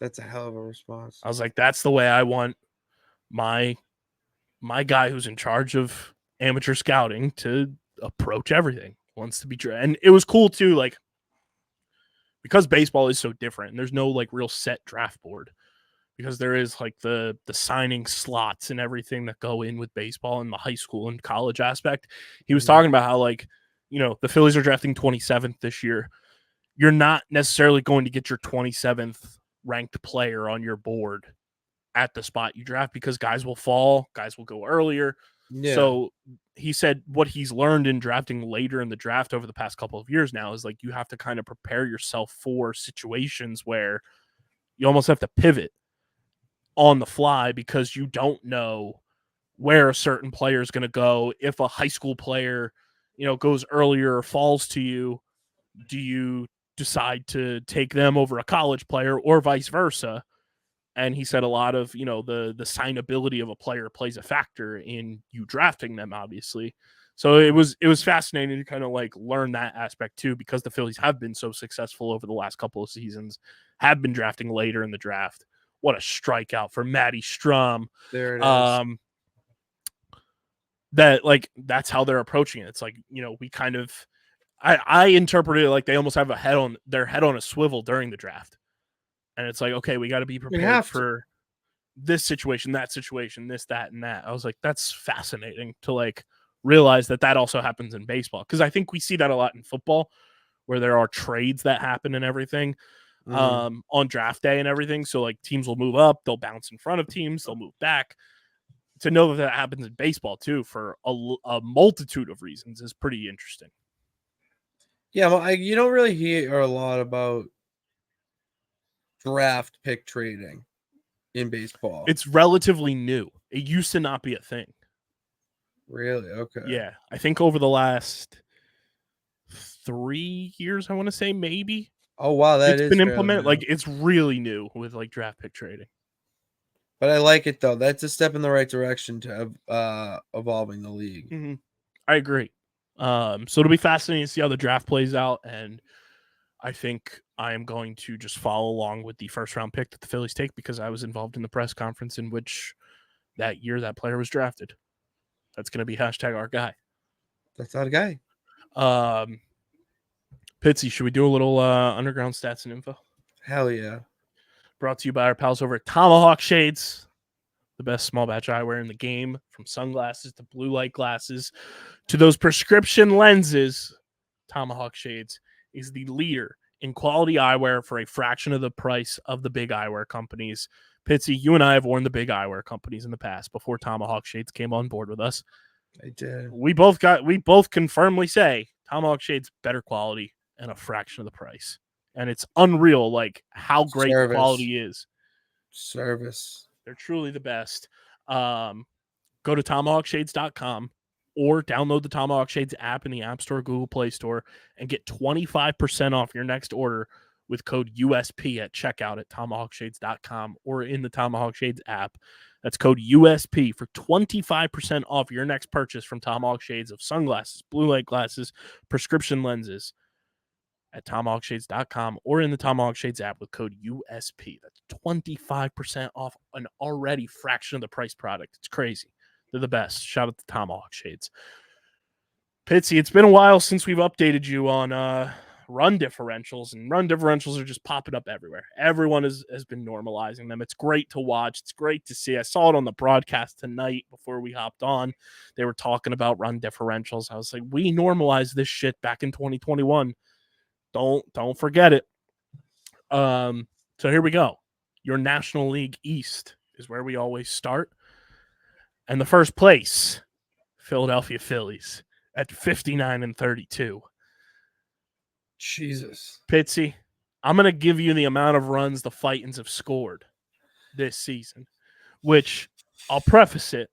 That's a hell of a response. I was like, that's the way I want my guy who's in charge of amateur scouting to approach everything. Wants to be and it was cool too, like, because baseball is so different and there's no like real set draft board, because there is like the signing slots and everything that go in with baseball and the high school and college aspect. He was talking about how like, the Phillies are drafting 27th this year. You're not necessarily going to get your 27th ranked player on your board at the spot you draft, because guys will fall, guys will go earlier. Yeah. So he said what he's learned in drafting later in the draft over the past couple of years now is like you have to kind of prepare yourself for situations where you almost have to pivot on the fly because you don't know where a certain player is going to go. If a high school player, goes earlier or falls to you, do you decide to take them over a college player or vice versa? And he said a lot of, the signability of a player plays a factor in you drafting them, obviously. So it was fascinating to kind of like learn that aspect too, because the Phillies have been so successful over the last couple of seasons, have been drafting later in the draft. What a strikeout for Matty Strom. There it is. That's how they're approaching it. It's like, we kind of, I interpreted it like they almost have their head on a swivel during the draft. And it's like, okay, we got to be prepared for this situation, that situation, this, that, and that. I was like, that's fascinating to like realize that also happens in baseball. Because I think we see that a lot in football where there are trades that happen and everything on draft day and everything. So like teams will move up, they'll bounce in front of teams, they'll move back. To know that happens in baseball too for a multitude of reasons is pretty interesting. Yeah, well, you don't really hear a lot about draft pick trading in baseball. It's relatively new. It used to not be a thing. Really? Okay. Yeah. I think over the last 3 years, I want to say maybe. Oh, wow. It's been implemented. Like it's really new with like draft pick trading. But I like it though. That's a step in the right direction to evolving the league. Mm-hmm. I agree. So it'll be fascinating to see how the draft plays out. And I think I am going to just follow along with the first round pick that the Phillies take because I was involved in the press conference in which that year that player was drafted. That's going to be #our guy. That's our guy. Pitsy, should we do a little underground stats and info? Hell yeah. Brought to you by our pals over at Tomahawk Shades, the best small batch eyewear in the game, from sunglasses to blue light glasses to those prescription lenses. Tomahawk Shades is the leader in quality eyewear for a fraction of the price of the big eyewear companies. Pitsy, you and I have worn the big eyewear companies in the past before Tomahawk Shades came on board with us. I did. We both can firmly say Tomahawk Shades better quality and a fraction of the price. And it's unreal, like how great the quality is. Service. They're truly the best. Go to tomahawkshades.com or download the Tomahawk Shades app in the App Store, Google Play Store, and get 25% off your next order with code USP at checkout at tomahawkshades.com or in the Tomahawk Shades app. That's code USP for 25% off your next purchase from Tomahawk Shades of sunglasses, blue light glasses, prescription lenses at tomahawkshades.com or in the Tomahawk Shades app with code USP. That's 25% off an already fraction of the price product. It's crazy. They're the best. Shout out to Tomahawk Shades. Pitsy, it's been a while since we've updated you on run differentials, and run differentials are just popping up everywhere. Everyone has been normalizing them. It's great to watch. It's great to see. I saw it on the broadcast tonight before we hopped on. They were talking about run differentials. I was like, we normalized this shit back in 2021. Don't forget it. So here we go. Your National League East is where we always start. And the first place, Philadelphia Phillies at 59-32. Jesus. Pitsy, I'm going to give you the amount of runs the Fightins have scored this season, which I'll preface it.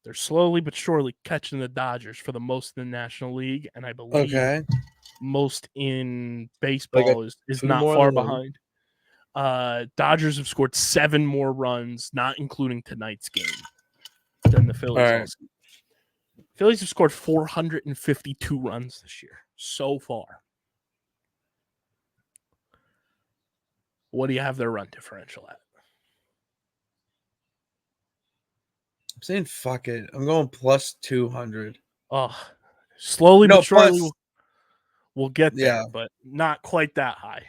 They're slowly but surely catching the Dodgers for the most in the National League, and I believe most in baseball is not far behind. Dodgers have scored 7 more runs, not including tonight's game, than the Phillies. Right. Phillies have scored 452 runs this year so far. What do you have their run differential at? I'm saying fuck it. I'm going plus 200. Oh, slowly but surely we'll get there, but not quite that high.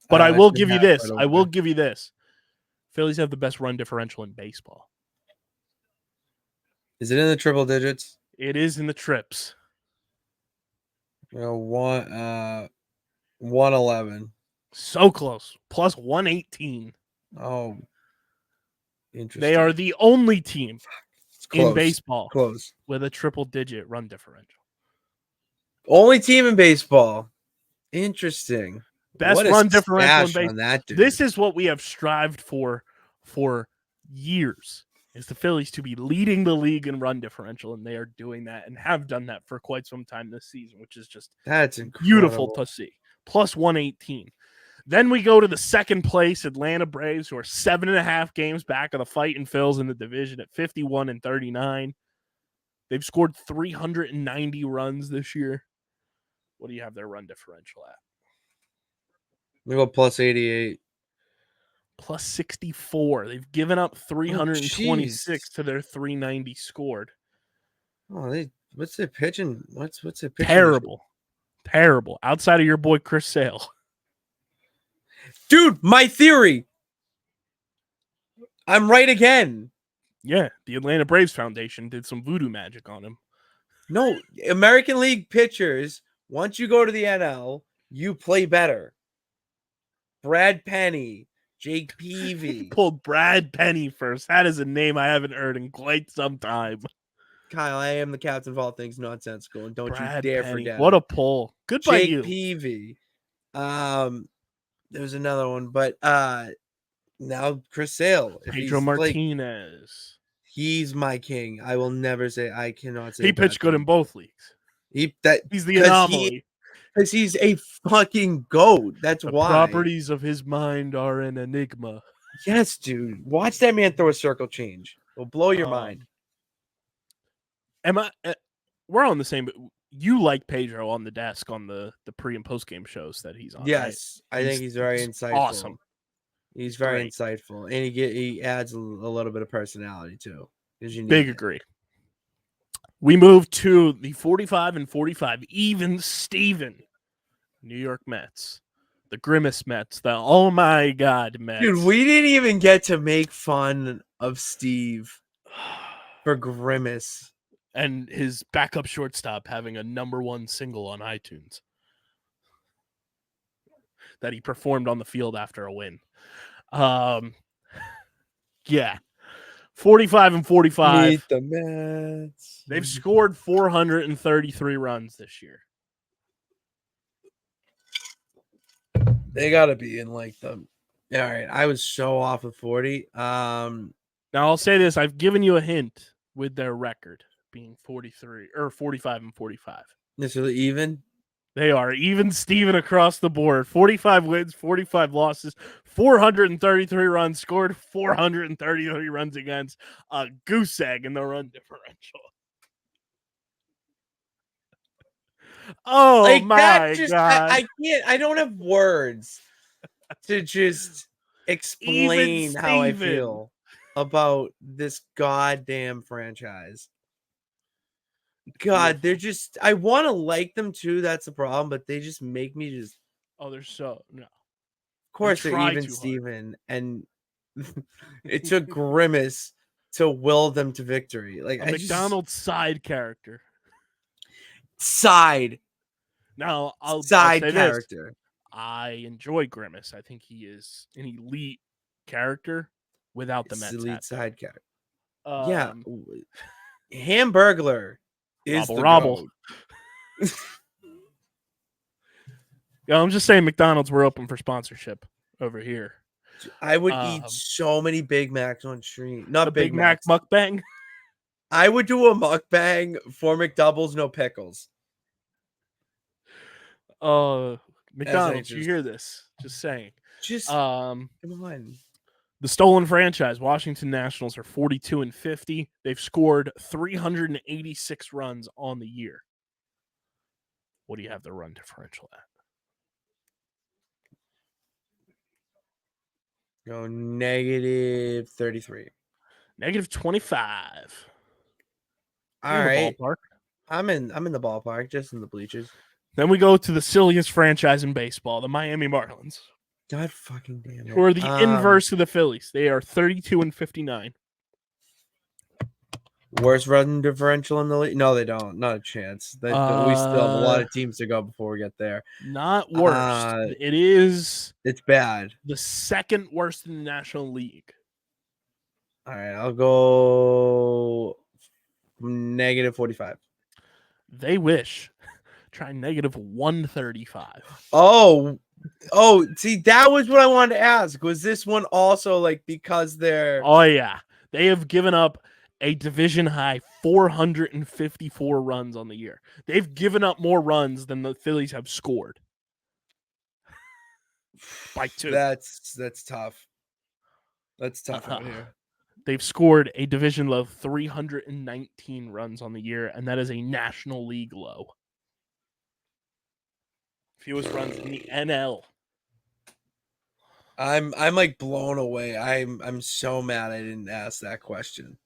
But I will give you this. I will give you this. Phillies have the best run differential in baseball. Is it in the triple digits? It is in the trips. 111. So close. Plus 118. Oh, interesting. They are the only team in baseball Close. with a triple-digit run differential. Only team in baseball. Interesting. Best What a run differential in stash on baseball. that dude. This is what we have strived for years, is the Phillies to be leading the league in run differential, and they are doing that and have done that for quite some time this season, which is just That's beautiful incredible. to see. Plus 118. Then we go to the second place Atlanta Braves, who are 7.5 games back of the Fighting Phils in the division at 51-39. They've scored 390 runs this year. What do you have their run differential at? We go plus 88. Plus 64. They've given up 326 to their 390 scored. Oh, what's their pitching? What's their pitching? Terrible. Outside of your boy Chris Sale. Dude, my theory. I'm right again. Yeah, the Atlanta Braves Foundation did some voodoo magic on him. No, American League pitchers, once you go to the NL, you play better. Brad Penny, Jake Peavy. Pulled Brad Penny first. That is a name I haven't heard in quite some time. Kyle, I am the captain of all things nonsensical, and don't Brad you dare Penny. forget What it. a pull. Good by Jake you. Peavy. There's another one, but now Chris Sale. Pedro Martinez. He's my king. I will never say I cannot say he pitched good in both leagues. He's the anomaly. Because he's a fucking goat. That's the why. Properties of his mind are an enigma. Yes, dude. Watch that man throw a circle change. It'll blow your mind. We're on the same. You like Pedro on the desk on the pre and post game shows that he's on. Yes, right? I think he's very insightful. Awesome. He's very insightful, and he adds a little bit of personality too. Big agree. We move to the 45 and 45 even Steven New York Mets, the Grimace Mets, the oh my god Mets. Dude, we didn't even get to make fun of Steve for Grimace and his backup shortstop having a #1 single on iTunes that he performed on the field after a win. Yeah. 45 and 45. Meet the Mets. They've scored 433 runs this year. They gotta be in like the. All right, I was so off of 40. Now I'll say this: I've given you a hint with their record being 43 or 45 and 45. This is even. They are even Steven across the board. 45 wins, 45 losses, 433 runs scored, 433 runs against, a goose egg in the run differential. Oh like my god! I can't. I don't have words to just explain how I feel about this goddamn franchise. God, they're just. I want to like them too. That's the problem, but they just make me just. Oh, they're so no. Of course, they're even Steven, and it took Grimace to will them to victory. Like a McDonald's side character. Side. Now I'll say This. Character. I enjoy Grimace. I think he is an elite character without the Mets. Elite side character. Yeah. Hamburglar is Robble. Yeah, I'm just saying McDonald's were open for sponsorship over here. I would eat so many Big Macs on stream. Not Big Mac mukbang. I would do a mukbang for McDoubles, no pickles. McDonald's, you hear this? Just saying. Come on. The stolen franchise, Washington Nationals, are 42 and 50. They've scored 386 runs on the year. What do you have the run differential at? Go negative 33. Negative 25. All right. Ballpark. I'm in the ballpark, just in the bleachers. Then we go to the silliest franchise in baseball, the Miami Marlins. God fucking damn it. Who are the inverse of the Phillies. They are 32 and 59. Worst run differential in the league? No, they don't. Not a chance. We still have a lot of teams to go before we get there. Not worst. It's bad. The second worst in the National League. All right, I'll go negative 45. They wish. Try negative 135. Oh, see, that was what I wanted to ask. Was this one also like because they're Oh, yeah. They have given up a division high 454 runs on the year. They've given up more runs than the Phillies have scored. By 2. That's tough. That's tough out here. They've scored a division low 319 runs on the year, and that is a National League low. Fewest runs in the NL. I'm like blown away. I'm so mad I didn't ask that question.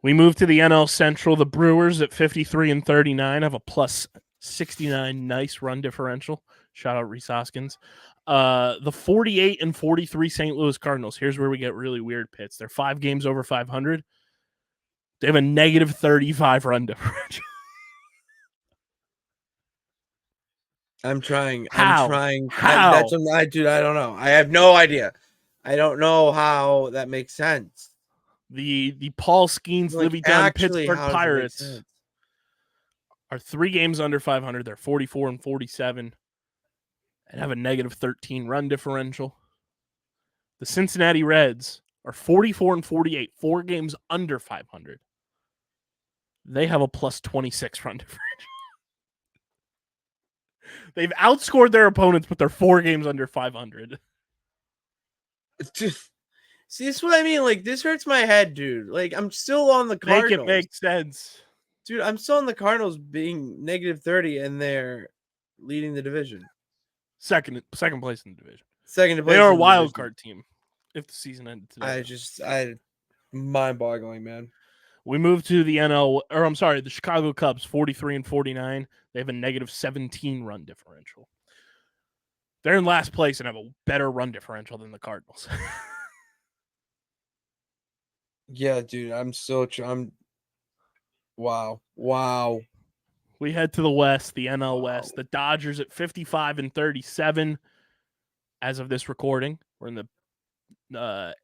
We move to the NL Central. The Brewers at 53 and 39 have a plus 69 nice run differential. Shout out Rhys Hoskins. The 48 and 43 St. Louis Cardinals. Here's where we get really weird, Pitts. They're 5 games over 500. They have a negative 35 run differential. I'm trying. How? I'm trying. How? That's what dude. I don't know. I have no idea. I don't know how that makes sense. The Paul Skeens, Like, Livy Dunn actually, Pittsburgh how does it make Pirates sense? are 3 games under 500. They're 44 and 47 and have a negative 13 run differential. The Cincinnati Reds are 44 and 48, 4 games under 500. They have a plus 26 run differential. They've outscored their opponents, but they're 4 games under 500. See, this is what I mean. Like, this hurts my head, dude. Like, I'm still on the Cardinals. Make it make sense. Dude, I'm still on the Cardinals being negative 30, and they're leading the division. Second place in the division. Second place. They are a in the wild division. card team if the season ended today. I mind-boggling, man. We move to the the Chicago Cubs, 43 and 49. They have a negative 17 run differential. They're in last place and have a better run differential than the Cardinals. Yeah, dude, I'm wow. We head to the West, the NL Wow. West. The Dodgers at 55 and 37 as of this recording. We're in the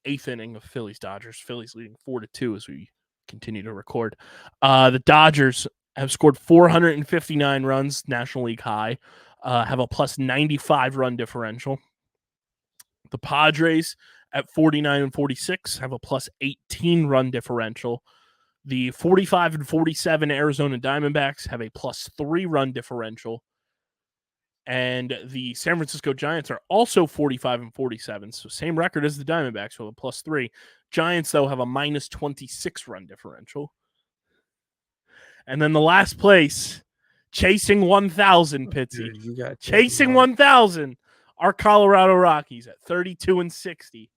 8th inning of Phillies-Dodgers. Phillies leading 4-2 as we continue to record. The Dodgers have scored 459 runs, National League high, have a plus 95 run differential. The Padres at 49 and 46 have a plus 18 run differential. The 45 and 47 Arizona Diamondbacks have a plus 3 run differential. And the San Francisco Giants are also 45 and 47. So same record as the Diamondbacks with a plus 3. Giants, though, have a minus 26 run differential. And then the last place, chasing 1,000, Pitsy. Dude, chasing 1,000 are Colorado Rockies at 32 and 60.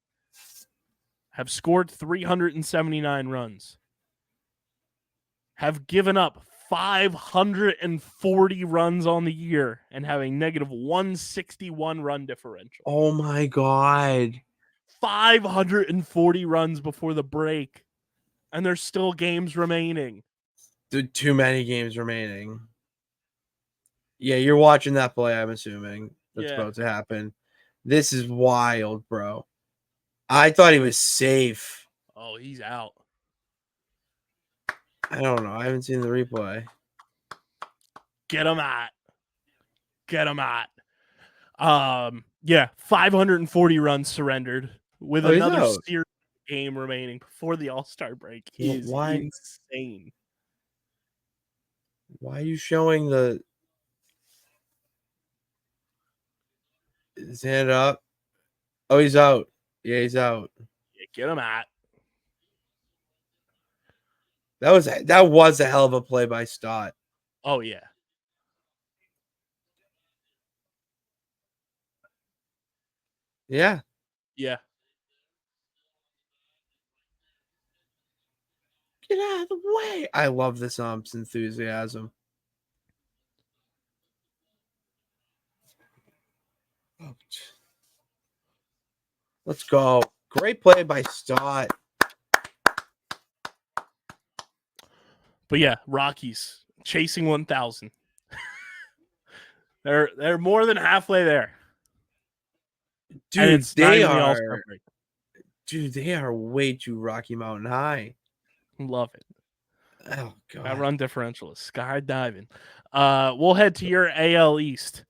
Have scored 379 runs. Have given up 540 runs on the year and have a negative 161 run differential. Oh my God. 540 runs before the break. And there's still games remaining. Dude, too many games remaining. Yeah, you're watching that play, I'm assuming. That's about to happen. This is wild, bro. I thought he was safe. Oh, he's out. I don't know. I haven't seen the replay. Get him out. 540 runs surrendered with another series game remaining before the All-Star break. He is insane. Why are you showing his hand up? Oh, he's out. Yeah, he's out. Yeah, get him out. That was a hell of a play by Stott. Oh, yeah. Yeah. Yeah. Get out of the way. I love this enthusiasm. Let's go. Great play by Stott. But yeah, Rockies chasing 1,000. They're more than halfway there. Dude, they are way too Rocky Mountain High. Love it. Oh That god. run differential is skydiving. We'll head to your AL East,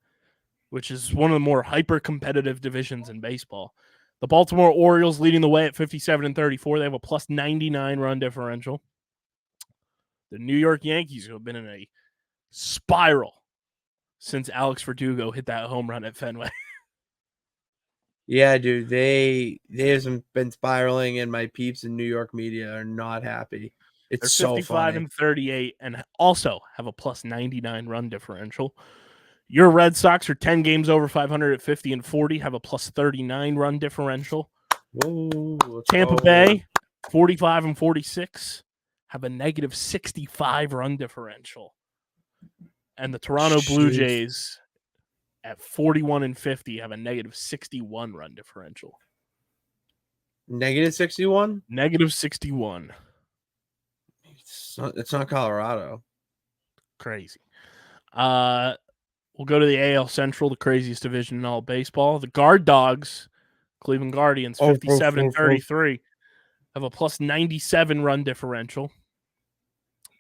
which is one of the more hyper-competitive divisions in baseball. The Baltimore Orioles leading the way at 57-34. They have a plus 99 run differential. The New York Yankees, who have been in a spiral since Alex Verdugo hit that home run at Fenway. Yeah, dude, they have been spiraling, and my peeps in New York media are not happy. They're It's so funny. 55-38 and also have a plus 99 run differential. Your Red Sox are 10 games over 500 at 50-40, have a plus 39 run differential. Whoa, Tampa Bay, 45-46, have a negative 65 run differential. And the Toronto Blue Jays at 41-50 have a negative 61 run differential. Negative 61? Negative 61. It's not Colorado. Crazy. We'll go to the AL Central, the craziest division in all baseball. The Guard Dogs, Cleveland Guardians, 57-33, have a plus 97 run differential.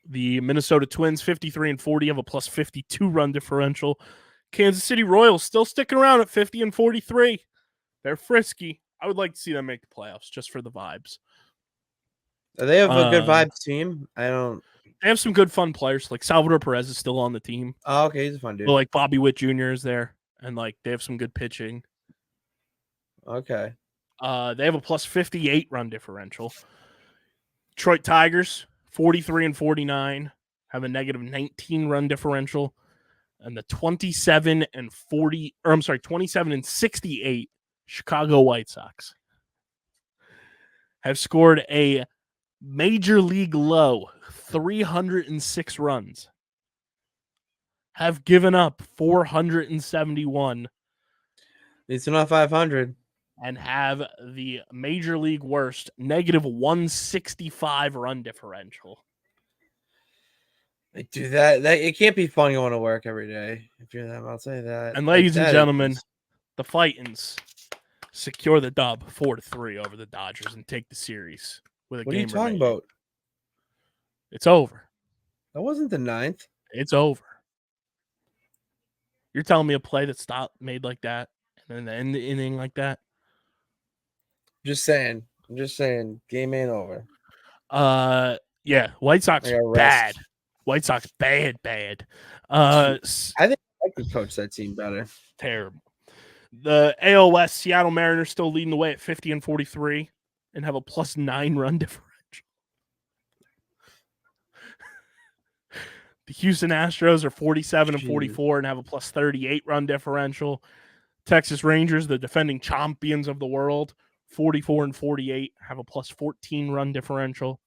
The Minnesota Twins, 53-40, have a plus 52 run differential. Kansas City Royals still sticking around at 50-43. They're frisky. I would like to see them make the playoffs just for the vibes. They have a good vibes team. They have some good fun players. Like Salvador Perez is still on the team. Oh, okay, he's a fun dude. But like Bobby Witt Jr. is there, and like they have some good pitching. Okay. They have a plus 58 run differential. Detroit Tigers, 43-49, have a negative 19 run differential. And the 27-68 Chicago White Sox have scored a major league low 306 runs, have given up 471. It's not 500. And have the major league worst negative 165 run differential. Dude, that it can't be fun going to work every day if you're them. I'll say that. And ladies and gentlemen, the Fightins secure the dub 4-3 over the Dodgers and take the series with a game. What are you talking remaining. about? It's over. That wasn't the 9th. It's over. You're telling me a play that stopped made like that and then the end the inning like that? I'm just saying. Game ain't over. Yeah. White Sox bad. White Sox bad. I think I could coach that team better. Terrible. The AL West, Seattle Mariners still leading the way at 50-43 and have a plus 9 run differential. The Houston Astros are 47-44 and have a plus 38 run differential. Texas Rangers, the defending champions of the world, 44-48, have a plus 14 run differential.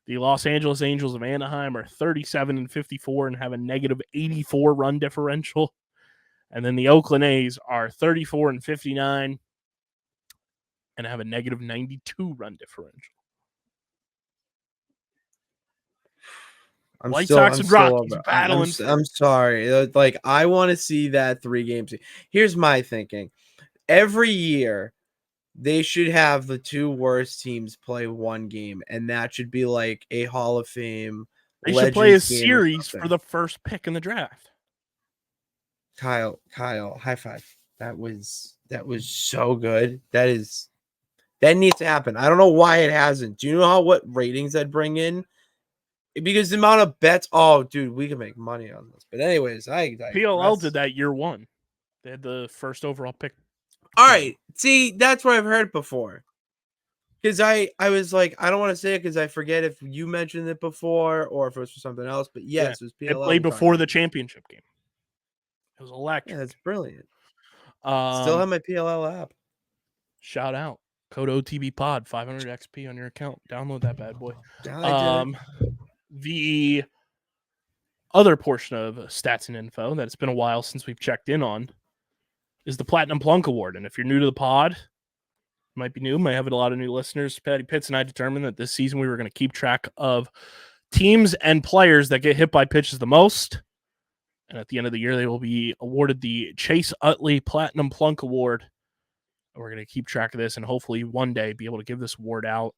The Los Angeles Angels of Anaheim are 37-54 and have a negative 84 run differential. And then the Oakland A's are 34-59 and have a negative 92 run differential. White Sox and Rockies battling. I'm sorry. Like, I want to see that 3 games. Here's my thinking. Every year, they should have the 2 worst teams play 1 game, and that should be like a Hall of Fame. They should play a series for the first pick in the draft. Kyle, high five. That was so good. That needs to happen. I don't know why it hasn't. Do you know what ratings I'd bring in? Because the amount of bets. Oh, dude, we can make money on this. But anyways, PLL did that year 1. They had the first overall pick. All right. See, that's what I've heard before. Because I was like, I don't want to say it because I forget if you mentioned it before or if it was for something else. But yes, it was PLL. It played before the championship game. It was electric. Yeah, that's brilliant. Still have my PLL app. Shout out. Code OTB Pod, 500 XP on your account. Download that bad boy. The other portion of stats and info that it's been a while since we've checked in on is the Platinum Plunk Award. And if you're new to the pod, might be new, might have a lot of new listeners. Paddy Pitts and I determined that this season we were going to keep track of teams and players that get hit by pitches the most. And at the end of the year, they will be awarded the Chase Utley Platinum Plunk Award. And we're going to keep track of this and hopefully one day be able to give this award out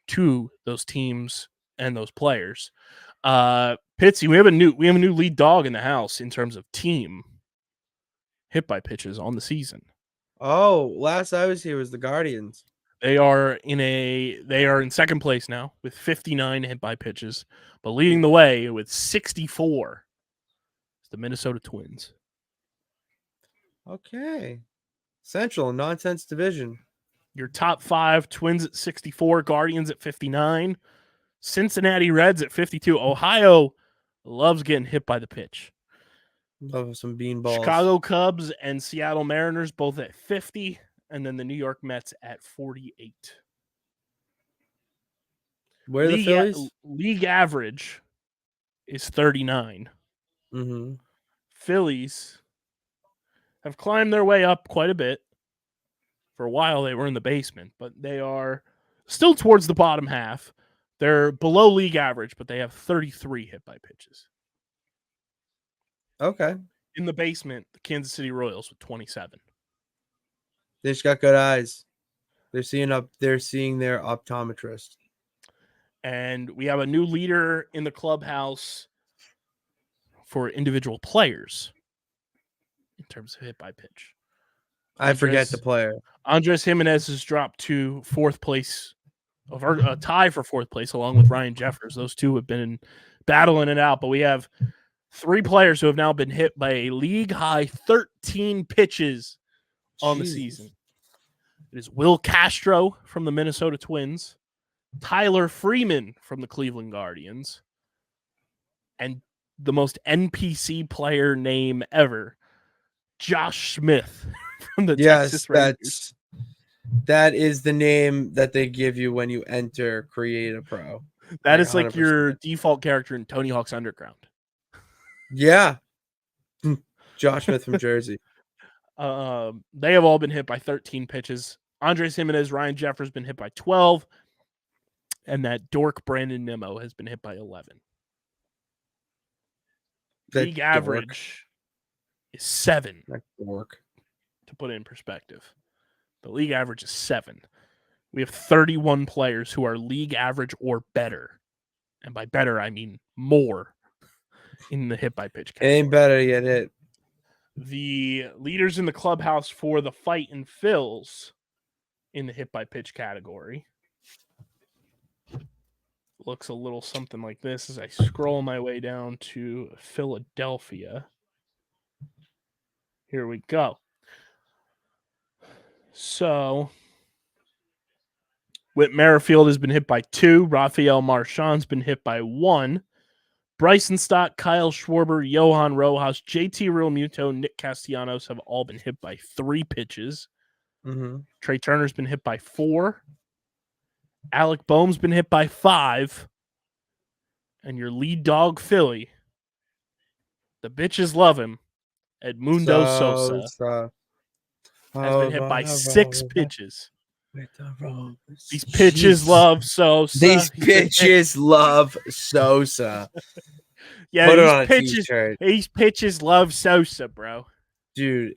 to those teams and those players. Pitsy, we have a new lead dog in the house in terms of team hit by pitches on the season. Oh, last I was here was the Guardians. They are in second place now with 59 hit by pitches, but leading the way with 64 is the Minnesota Twins. Okay. Central nonsense division. Your top 5: Twins at 64, Guardians at 59, Cincinnati Reds at 52. Ohio loves getting hit by the pitch. Love some beanballs. Chicago Cubs and Seattle Mariners both at 50, and then the New York Mets at 48. Where are the Phillies? League average is 39. Mm-hmm. Phillies have climbed their way up quite a bit. For a while, they were in the basement, but they are still towards the bottom half. They're below league average, but they have 33 hit by pitches. Okay. In the basement, the Kansas City Royals with 27. They just got good eyes. They're seeing their optometrist. And we have a new leader in the clubhouse for individual players in terms of hit by pitch. I forget the player. Andres Jimenez has dropped to fourth place, a tie for fourth place, along with Ryan Jeffers. Those two have been battling it out, but we have 3 players who have now been hit by a league-high 13 pitches on the season. It is Will Castro from the Minnesota Twins, Tyler Freeman from the Cleveland Guardians, and the most NPC player name ever, Josh Smith from the Texas Rangers. That is the name that they give you when you enter Create a Pro. That is like your default character in Tony Hawk's Underground. Yeah. Josh Smith from Jersey. They have all been hit by 13 pitches. Andres Jimenez, Ryan Jeffers been hit by 12. And that dork Brandon Nimmo has been hit by 11. League average is 7. That dork. To put it in perspective. The league average is 7. We have 31 players who are league average or better. And by better, I mean more in the hit by pitch category. Ain't better yet hit. The leaders in the clubhouse for the fight and fills in the hit by pitch category looks a little something like this as I scroll my way down to Philadelphia. Here we go. So, Whit Merrifield has been hit by 2. Rafael Marchand's been hit by 1. Bryson Stott, Kyle Schwarber, Johan Rojas, JT Realmuto, Nick Castellanos have all been hit by 3 pitches. Mm-hmm. Trey Turner's been hit by 4. Alec Boehm's been hit by 5. And your lead dog, Philly, the bitches love him, Edmundo Sosa has been hit by 6 pitches. These pitches love Sosa. These pitches love Sosa. Yeah, put it on these pitches love Sosa, bro. Dude,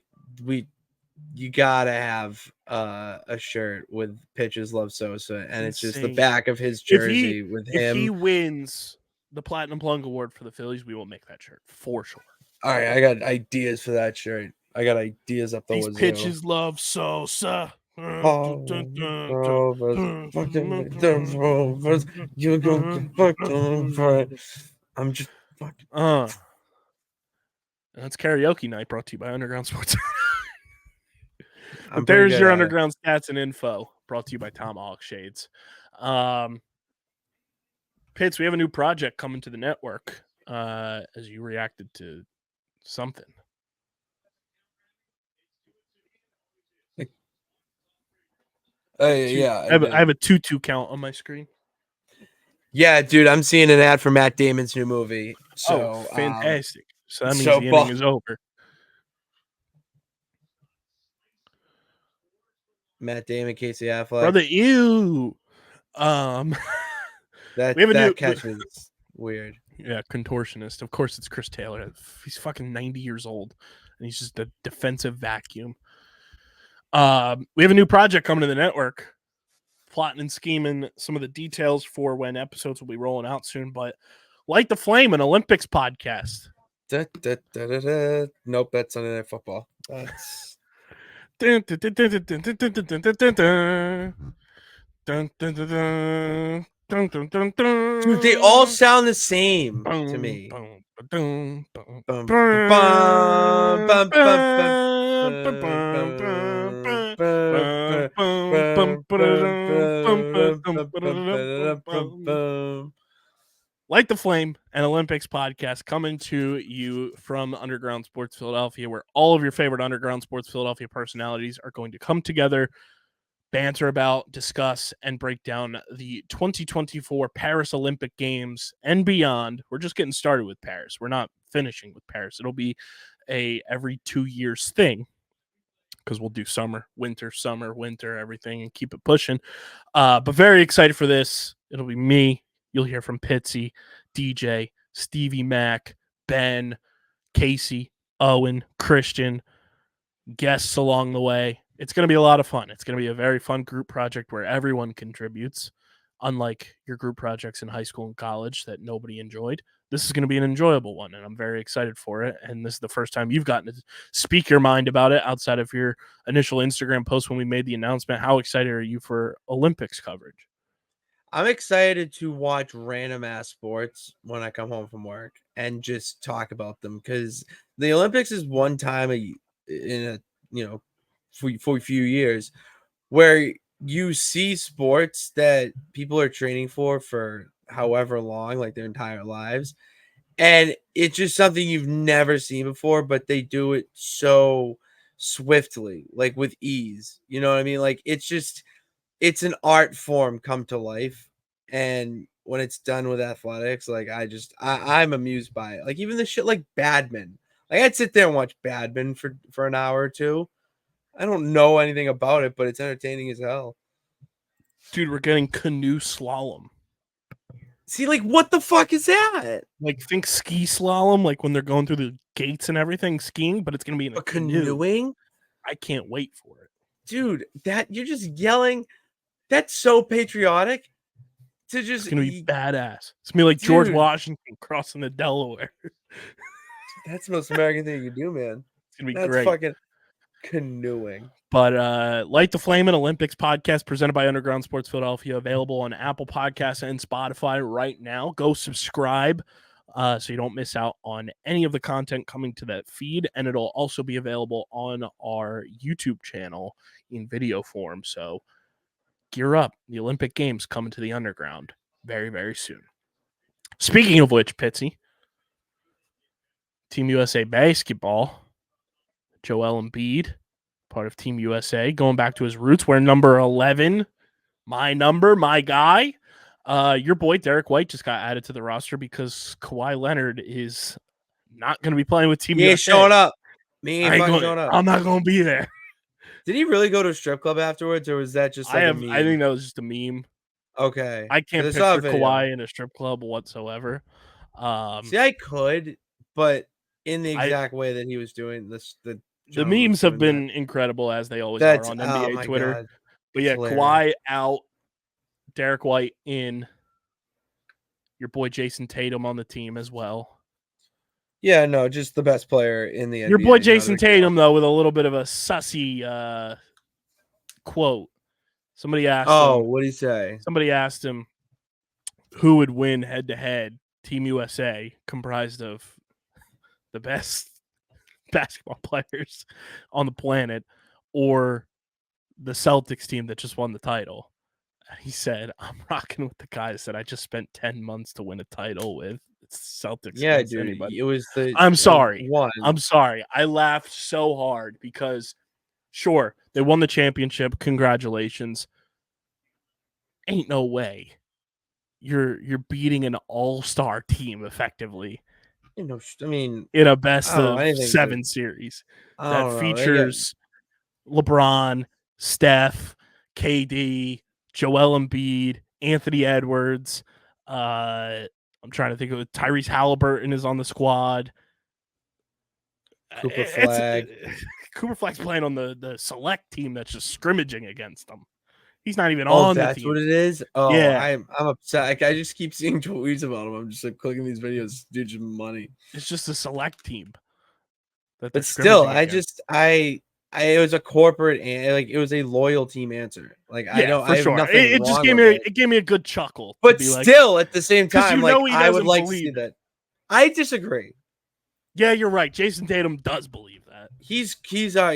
you gotta have a shirt with pitches love Sosa, and it's just the back of his jersey with him. If he wins the Platinum Plunk Award for the Phillies, we will make that shirt for sure. All right, I got ideas for that shirt. I got ideas up the wazoo. These pitches love Sosa. I'm just fucking. That's karaoke night brought to you by Underground Sports. But there's your Underground stats and info brought to you by Tomahawk Shades. Pitts, we have a new project coming to the network as you reacted to something. Yeah, I have a 2-2 count on my screen. Yeah, dude, I'm seeing an ad for Matt Damon's new movie. So fantastic! So that means the inning is over. Matt Damon, Casey Affleck, brother, ew. that catch is weird. Yeah, contortionist. Of course, it's Chris Taylor. He's fucking 90 years old, and he's just a defensive vacuum. We have a new project coming to the network. plotting and scheming some of the details for when episodes will be rolling out soon. But Light the Flame, an Olympics podcast. Nope, that's Sunday Night Football. That's Dun, dun, dun, dun, dun, dun, dun, dun, dun, dun, dun, dun. Dun, dun, dun, dun, dun, dun, dun, dun. dude. They all sound the same to Boom, me. boom, ba-dum, boom, Bum, boom, bum, bum, bum, bum, boom, bum, boom, bum, boom, bum, boom, boom, bum, bum, ba-da-dum, boom, bum, ba-dum, bum, bum, ba-da-dum, boom, bum, bum, boom. bum. Light the Flame, an Olympics podcast coming to you from Underground Sports Philadelphia, where all of your favorite Underground Sports Philadelphia personalities are going to come together, banter about, discuss, and break down the 2024 Paris Olympic Games and beyond. We're just getting started with Paris. We're not finishing with Paris. It'll be a every 2 years thing because we'll do summer, winter, everything, and keep it pushing. But very excited for this. It'll be me. You'll hear from Pitsy, DJ, Stevie Mac, Ben, Casey, Owen, Christian, guests along the way. It's going to be a lot of fun. It's going to be a very fun group project where everyone contributes, unlike your group projects in high school and college that nobody enjoyed. This is going to be an enjoyable one, and I'm very excited for it. And this is the first time you've gotten to speak your mind about it outside of your initial Instagram post when we made the announcement. How excited are you for Olympics coverage? I'm excited to watch random ass sports when I come home from work and just talk about them because the Olympics is one time in a for a few years where you see sports that people are training for however long, like their entire lives, and it's just something you've never seen before, but they do it so swiftly, like with ease. You know what I mean? Like it's an art form come to life, and when it's done with athletics, like I'm amused by it. Like even the shit like badminton, like I'd sit there and watch badminton for an hour or two. I don't know anything about it, but it's entertaining as hell. Dude, we're getting canoe slalom. See, like what the fuck is that? Like think ski slalom, like when they're going through the gates and everything skiing, but it's going to be in a canoe. Canoeing? I can't wait for it. Dude, that you're just yelling. That's so patriotic. To just It's gonna be badass. It's gonna be like George Washington crossing the Delaware. That's the most American thing you can do, man. It's gonna be That's great. fucking canoeing. But Light the Flame, an Olympics podcast presented by Underground Sports Philadelphia, available on Apple Podcasts and Spotify right now. Go subscribe so you don't miss out on any of the content coming to that feed, and it'll also be available on our YouTube channel in video form. So gear up. The Olympic Games coming to the Underground very, very soon. Speaking of which, Pitsy, Team USA basketball, Joel Embiid, part of Team USA, going back to his roots, wearing number 11, my guy. Your boy Derek White just got added to the roster because Kawhi Leonard is not going to be playing with Team USA. Showing up. Me ain't fucking showing up. I'm not going to be there. Did he really go to a strip club afterwards, or was that just like a meme? I think that was just a meme. Okay. I can't picture Kawhi in a strip club whatsoever. See, I could, but in the exact way that he was doing this, the memes have been incredible, as they always are on NBA Twitter. God. But yeah, Kawhi out, Derek White in, your boy Jason Tatum on the team as well. Yeah, no, just the best player in the NBA. Your boy Jason Tatum, though, with a little bit of a sussy quote. Somebody asked him. What'd he say? Somebody asked him who would win head-to-head, Team USA, comprised of the best basketball players on the planet, or the Celtics team that just won the title. He said, I'm rocking with the guys that I just spent 10 months to win a title with. It's Celtics. Yeah, dude. Anybody. It was the I'm sorry. I'm sorry. I laughed so hard because sure, they won the championship. Congratulations. Ain't no way you're beating an all-star team effectively. I mean, in a best of 7 series that features LeBron, Steph, KD, Joel Embiid, Anthony Edwards. I'm trying to think of it. Tyrese Halliburton is on the squad. Cooper Flag. Cooper Flag's playing on the select team that's just scrimmaging against them. He's not even Oh, on the that's team. what it is. Oh, Yeah. I'm upset. Like, I just keep seeing tweets about him. I'm just like clicking these videos, dude, just money. It's just a select team. That they're But still, scrimmaging against. it was a corporate and like it was a loyal team answer. Like Yeah, I for have sure. nothing It just wrong gave with me it. it gave me a good chuckle to But be like, still, at the same 'cause time, you like know he I would doesn't like to believe see it. that. I disagree. yeah, you're right. Jason Tatum does believe that. He's got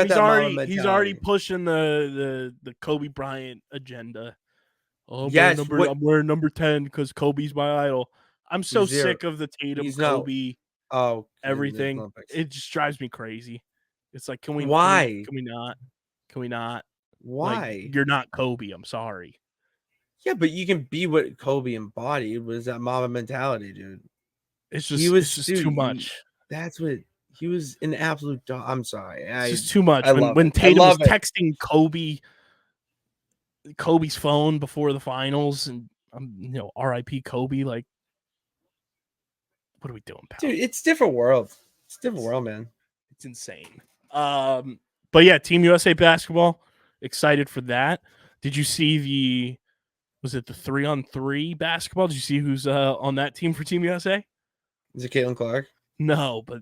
And that mama he's already mentality. pushing the Kobe Bryant agenda. Oh, Yes, I'm wearing number 10 because Kobe's my idol. I'm so Zero. sick of the Tatum, He's not. Kobe, Oh, in the everything. Olympics. It just drives me crazy. It's like, Why? can we not? Can we not? Like, Why? you're not Kobe. I'm sorry. Yeah, but you can be what Kobe embodied was that mama mentality, dude. It's He just was, dude. too much. That's what he was an absolute dog. I'm sorry. It's just too much. I love When it. I Tatum was love it. texting Kobe's phone before the finals, and R.I.P. Kobe. Like, what are we doing, pal? Dude, it's different world. It's a different world, man. It's insane. But yeah, Team USA basketball. Excited for that. Did you see was it the 3-on-3 basketball? Did you see who's on that team for Team USA? Is it Caitlin Clark? No, but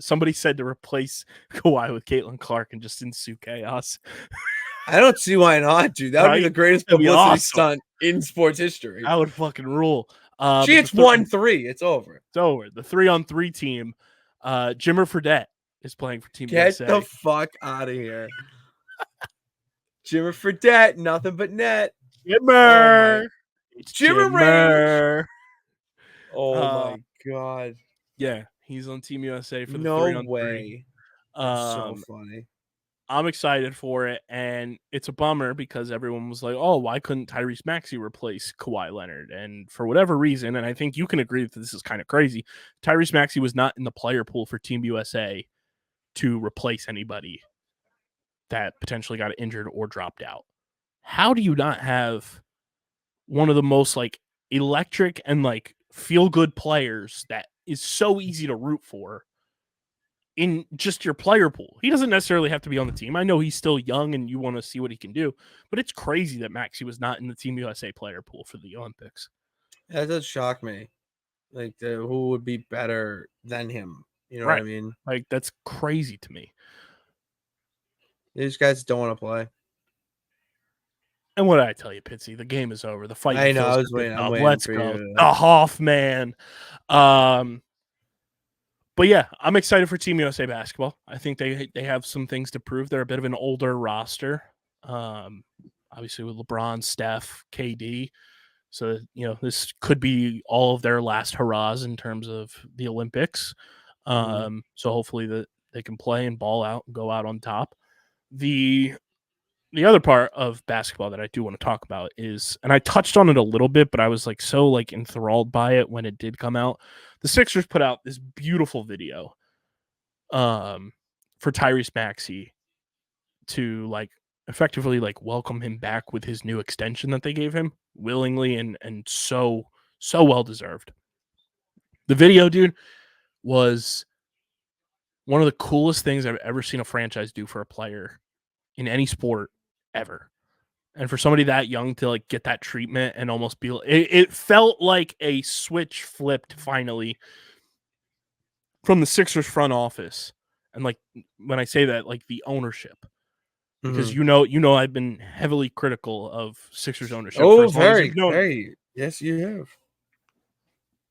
somebody said to replace Kawhi with Caitlin Clark and just ensue chaos. I don't see why not, dude. That would be the greatest That'd be publicity awesome. stunt in sports history. That would fucking rule. She hits 1-3. It's over. It's over. The 3-on-3 team. Jimmer Fredette is playing for Team USA. Get the fuck out of here. Jimmer Fredette, nothing but net. Jimmer. It's Jimmer range. Oh my god. Yeah, he's on Team USA for the 3-on-3. No way. So funny. I'm excited for it, and it's a bummer because everyone was like, "Oh, why couldn't Tyrese Maxey replace Kawhi Leonard?" And for whatever reason, and I think you can agree that this is kind of crazy, Tyrese Maxey was not in the player pool for Team USA to replace anybody that potentially got injured or dropped out. How do you not have one of the most like electric and like feel good players that is so easy to root for in just your player pool? He doesn't necessarily have to be on the team. I know he's still young and you want to see what he can do, but it's crazy that Maxey was not in the Team USA player pool for the Olympics. That does shock me. Like, who would be better than him? You know what I mean? Like, that's crazy to me. These guys don't want to play. And what did I tell you, Pitsy? The game is over. The fight. I know. I was waiting. I'm waiting. Let's go. The Hoffman. But yeah, I'm excited for Team USA basketball. I think they have some things to prove. They're a bit of an older roster. Obviously with LeBron, Steph, KD. So, this could be all of their last hurrahs in terms of the Olympics. So hopefully that they can play and ball out and go out on top. The other part of basketball that I do want to talk about is, and I touched on it a little bit, but I was like so like enthralled by it when it did come out. The Sixers put out this beautiful video for Tyrese Maxey to like effectively like welcome him back with his new extension that they gave him willingly and so well deserved. The video, dude, was one of the coolest things I've ever seen a franchise do for a player in any sport ever. And for somebody that young to like get that treatment and almost be, it felt like a switch flipped finally from the Sixers front office. And like when I say that, like the ownership, because I've been heavily critical of Sixers ownership. Oh, very. Yes, you have.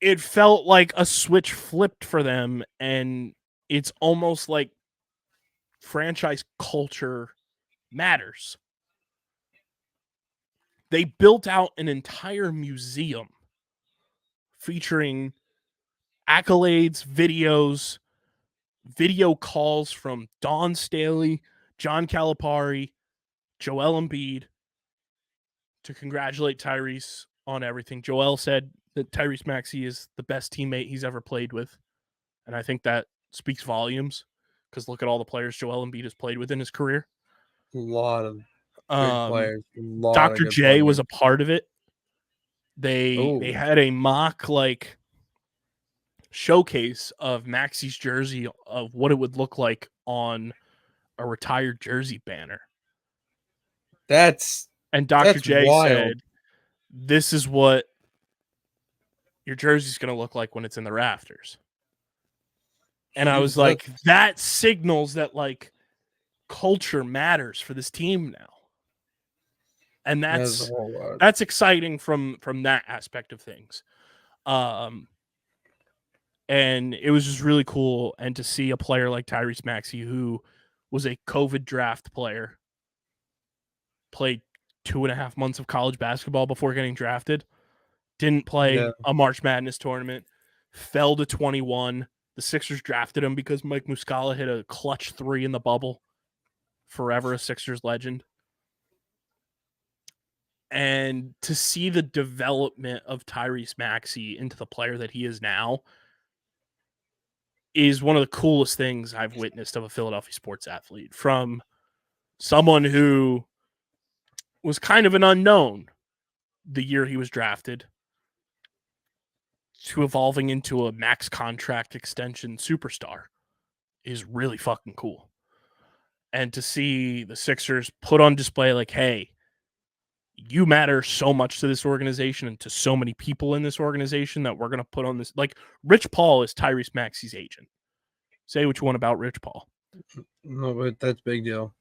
It felt like a switch flipped for them, and it's almost like franchise culture matters. They built out an entire museum featuring accolades, videos, video calls from Dawn Staley, John Calipari, Joel Embiid to congratulate Tyrese on everything. Joel said that Tyrese Maxey is the best teammate he's ever played with. And I think that speaks volumes because look at all the players Joel Embiid has played with in his career. A lot of good players. Dr. J was a part of it. They had a mock like showcase of Maxey's jersey of what it would look like on a retired jersey banner. That's Dr. J wild. said, "This is what your jersey's going to look like when it's in the rafters." And I was Jesus. like, that signals that like culture matters for this team now. And That's a whole lot. that's exciting from that aspect of things. And it was just really cool. And to see a player like Tyrese Maxey, who was a COVID draft player, played 2.5 months of college basketball before getting drafted, didn't play a March Madness tournament, fell to 21. The Sixers drafted him because Mike Muscala hit a clutch 3 in the bubble. Forever a Sixers legend. And to see the development of Tyrese Maxey into the player that he is now is one of the coolest things I've witnessed of a Philadelphia sports athlete, from someone who was kind of an unknown the year he was drafted to evolving into a max contract extension superstar is really fucking cool. And to see the Sixers put on display like, hey, you matter so much to this organization and to so many people in this organization that we're going to put on this. Like, Rich Paul is Tyrese Maxey's agent. Say what you want about Rich Paul. No, but that's a big deal.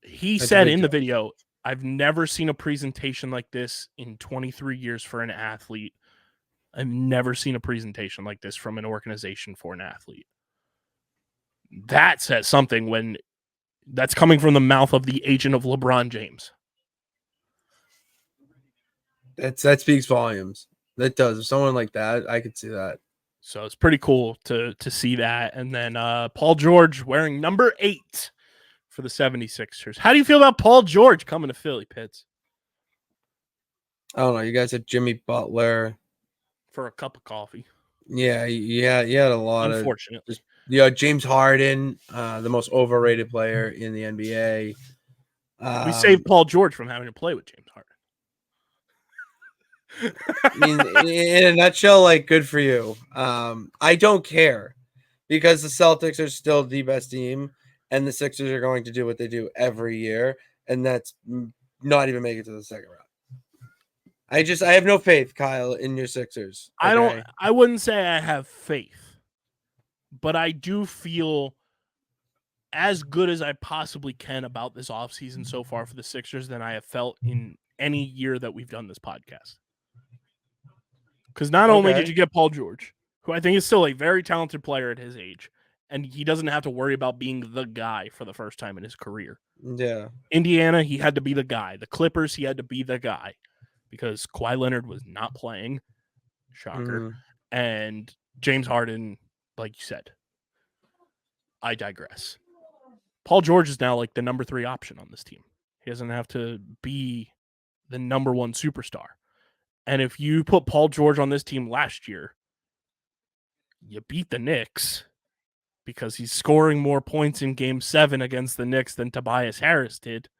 He said in the video, I've never seen a presentation like this in 23 years for an athlete. I've never seen a presentation like this from an organization for an athlete. That says something when that's coming from the mouth of the agent of LeBron James. That speaks volumes. That does. If someone like that, I could see that. So it's pretty cool to see that. And then Paul George wearing number 8 for the 76ers. How do you feel about Paul George coming to Philly, Pitts? I don't know. You guys had Jimmy Butler for a cup of coffee. Yeah, you had a lot unfortunately. James Harden, the most overrated player in the NBA. We saved Paul George from having to play with James Harden. I mean, in a nutshell, like, good for you. I don't care, because the Celtics are still the best team, and the Sixers are going to do what they do every year, and that's not even make it to the second round. I have no faith, Kyle, in your Sixers. Okay? I wouldn't say I have faith, but I do feel as good as I possibly can about this offseason so far for the Sixers than I have felt in any year that we've done this podcast. Because not only did you get Paul George, who I think is still a very talented player at his age, and he doesn't have to worry about being the guy for the first time in his career. Yeah. Indiana, he had to be the guy. The Clippers, he had to be the guy because Kawhi Leonard was not playing. Shocker. And James Harden, like you said. I digress. Paul George is now like the number 3 option on this team. He doesn't have to be the number 1 superstar. And if you put Paul George on this team last year, you beat the Knicks because he's scoring more points in Game 7 against the Knicks than Tobias Harris did.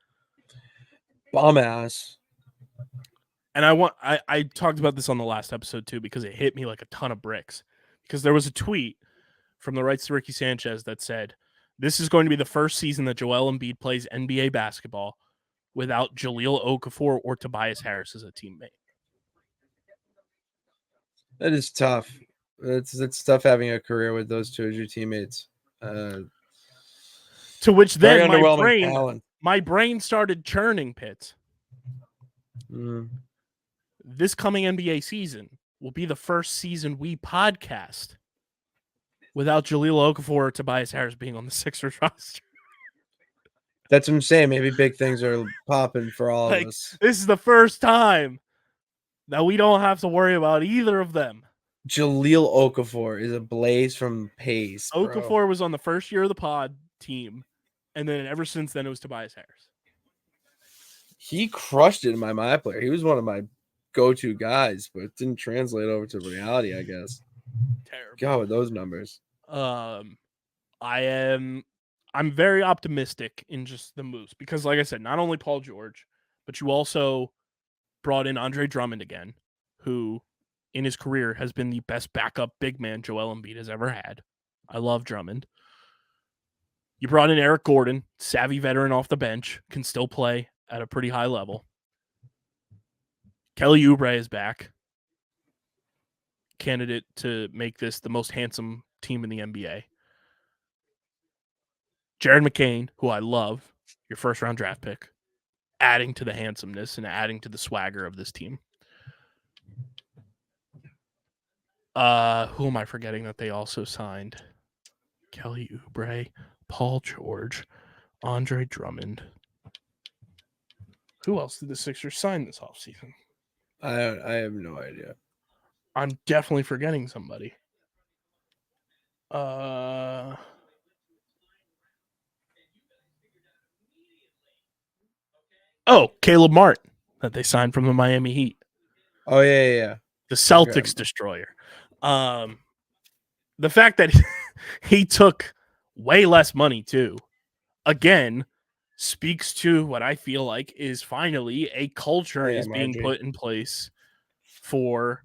Bomb ass. And I talked about this on the last episode too, because it hit me like a ton of bricks. Because there was a tweet from the Rights to Ricky Sanchez that said, this is going to be the first season that Joel Embiid plays NBA basketball without Jahlil Okafor or Tobias Harris as a teammate. That is tough. It's tough having a career with those two as your teammates. To which then my brain started churning, Pitts. This coming NBA season will be the first season we podcast without Jahlil Okafor or Tobias Harris being on the Sixers roster. That's what I'm saying. Maybe big things are popping for all of us. This is the first time that we don't have to worry about either of them. Jahlil Okafor is a blaze from pace. Okafor was on the first year of the pod team, and then ever since then it was Tobias Harris. He crushed it in my player. He was one of my go-to guys, but it didn't translate over to reality, I guess. Terrible. God, with those numbers. I'm very optimistic in just the moves because, like I said, not only Paul George, but you also brought in Andre Drummond again, who in his career has been the best backup big man Joel Embiid has ever had. I love Drummond. You brought in Eric Gordon, savvy veteran off the bench, can still play at a pretty high level. Kelly Oubre is back. Candidate to make this the most handsome team in the NBA. Jared McCain, who I love, your first-round draft pick, adding to the handsomeness and adding to the swagger of this team. Who am I forgetting that they also signed? Kelly Oubre, Paul George, Andre Drummond. Who else did the Sixers sign this offseason? I have no idea. I'm definitely forgetting somebody. Oh, Caleb Martin that they signed from the Miami Heat. Oh, yeah. The Celtics destroyer. The fact that he took way less money, too, again, speaks to what I feel like is finally a culture is being put in place for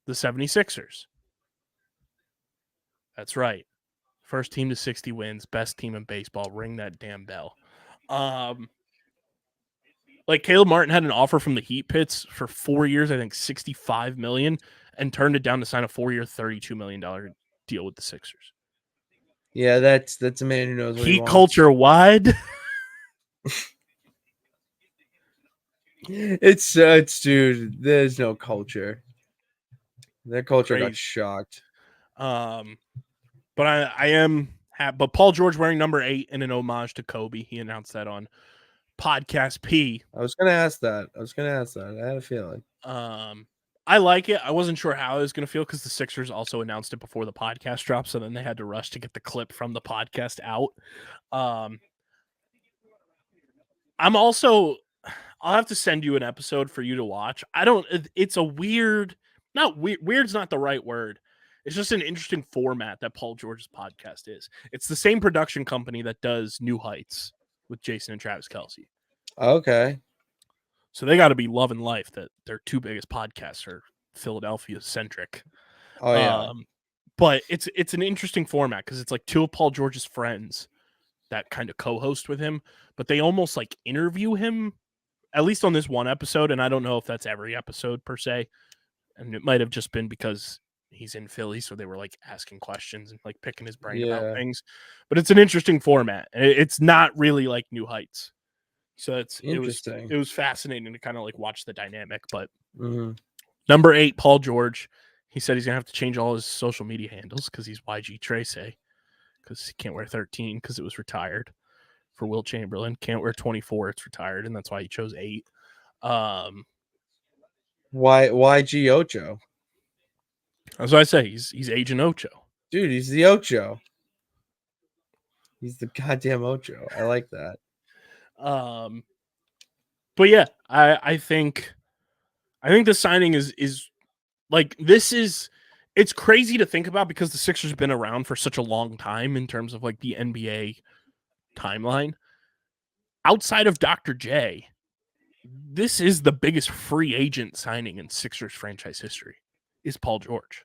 the 76ers. That's right. First team to 60 wins, best team in baseball. Ring that damn bell. Like Caleb Martin had an offer from the Heat Pits for 4 years, I think $65 million, and turned it down to sign a 4-year, $32 million deal with the Sixers. Yeah, that's a man who knows what he Heat wants. culture wide. It's dude. There's no culture. Their culture got shocked. But I am happy. But Paul George wearing number 8 in an homage to Kobe. He announced that on Podcast P. I was gonna ask that. I had a feeling. I like it. I wasn't sure how I was going to feel because the Sixers also announced it before the podcast dropped, so then they had to rush to get the clip from the podcast out. I'll have to send you an episode for you to watch. It's a weird's not the right word. It's just an interesting format that Paul George's podcast is. It's the same production company that does New Heights with Jason and Travis Kelce. Okay. So they got to be loving life that their two biggest podcasts are Philadelphia-centric. Oh, yeah. But it's an interesting format because it's like two of Paul George's friends that kind of co-host with him, but they almost like interview him, at least on this one episode, and I don't know if that's every episode per se, and it might have just been because he's in Philly, so they were like asking questions and like picking his brain about things. But it's an interesting format. It's not really like New Heights. So it was fascinating to kind of like watch the dynamic. But number 8, Paul George, he said he's gonna have to change all his social media handles because he's YG Trace, because he can't wear 13 because it was retired for Will Chamberlain. Can't wear 24, it's retired, and that's why he chose 8. Why YG Ocho? That's what I say. He's Agent Ocho. Dude, he's the Ocho. He's the goddamn Ocho. I like that. But yeah, I think the signing is like, it's crazy to think about because the Sixers have been around for such a long time in terms of like the NBA timeline. Outside of Dr. J, this is the biggest free agent signing in Sixers franchise history, is Paul George.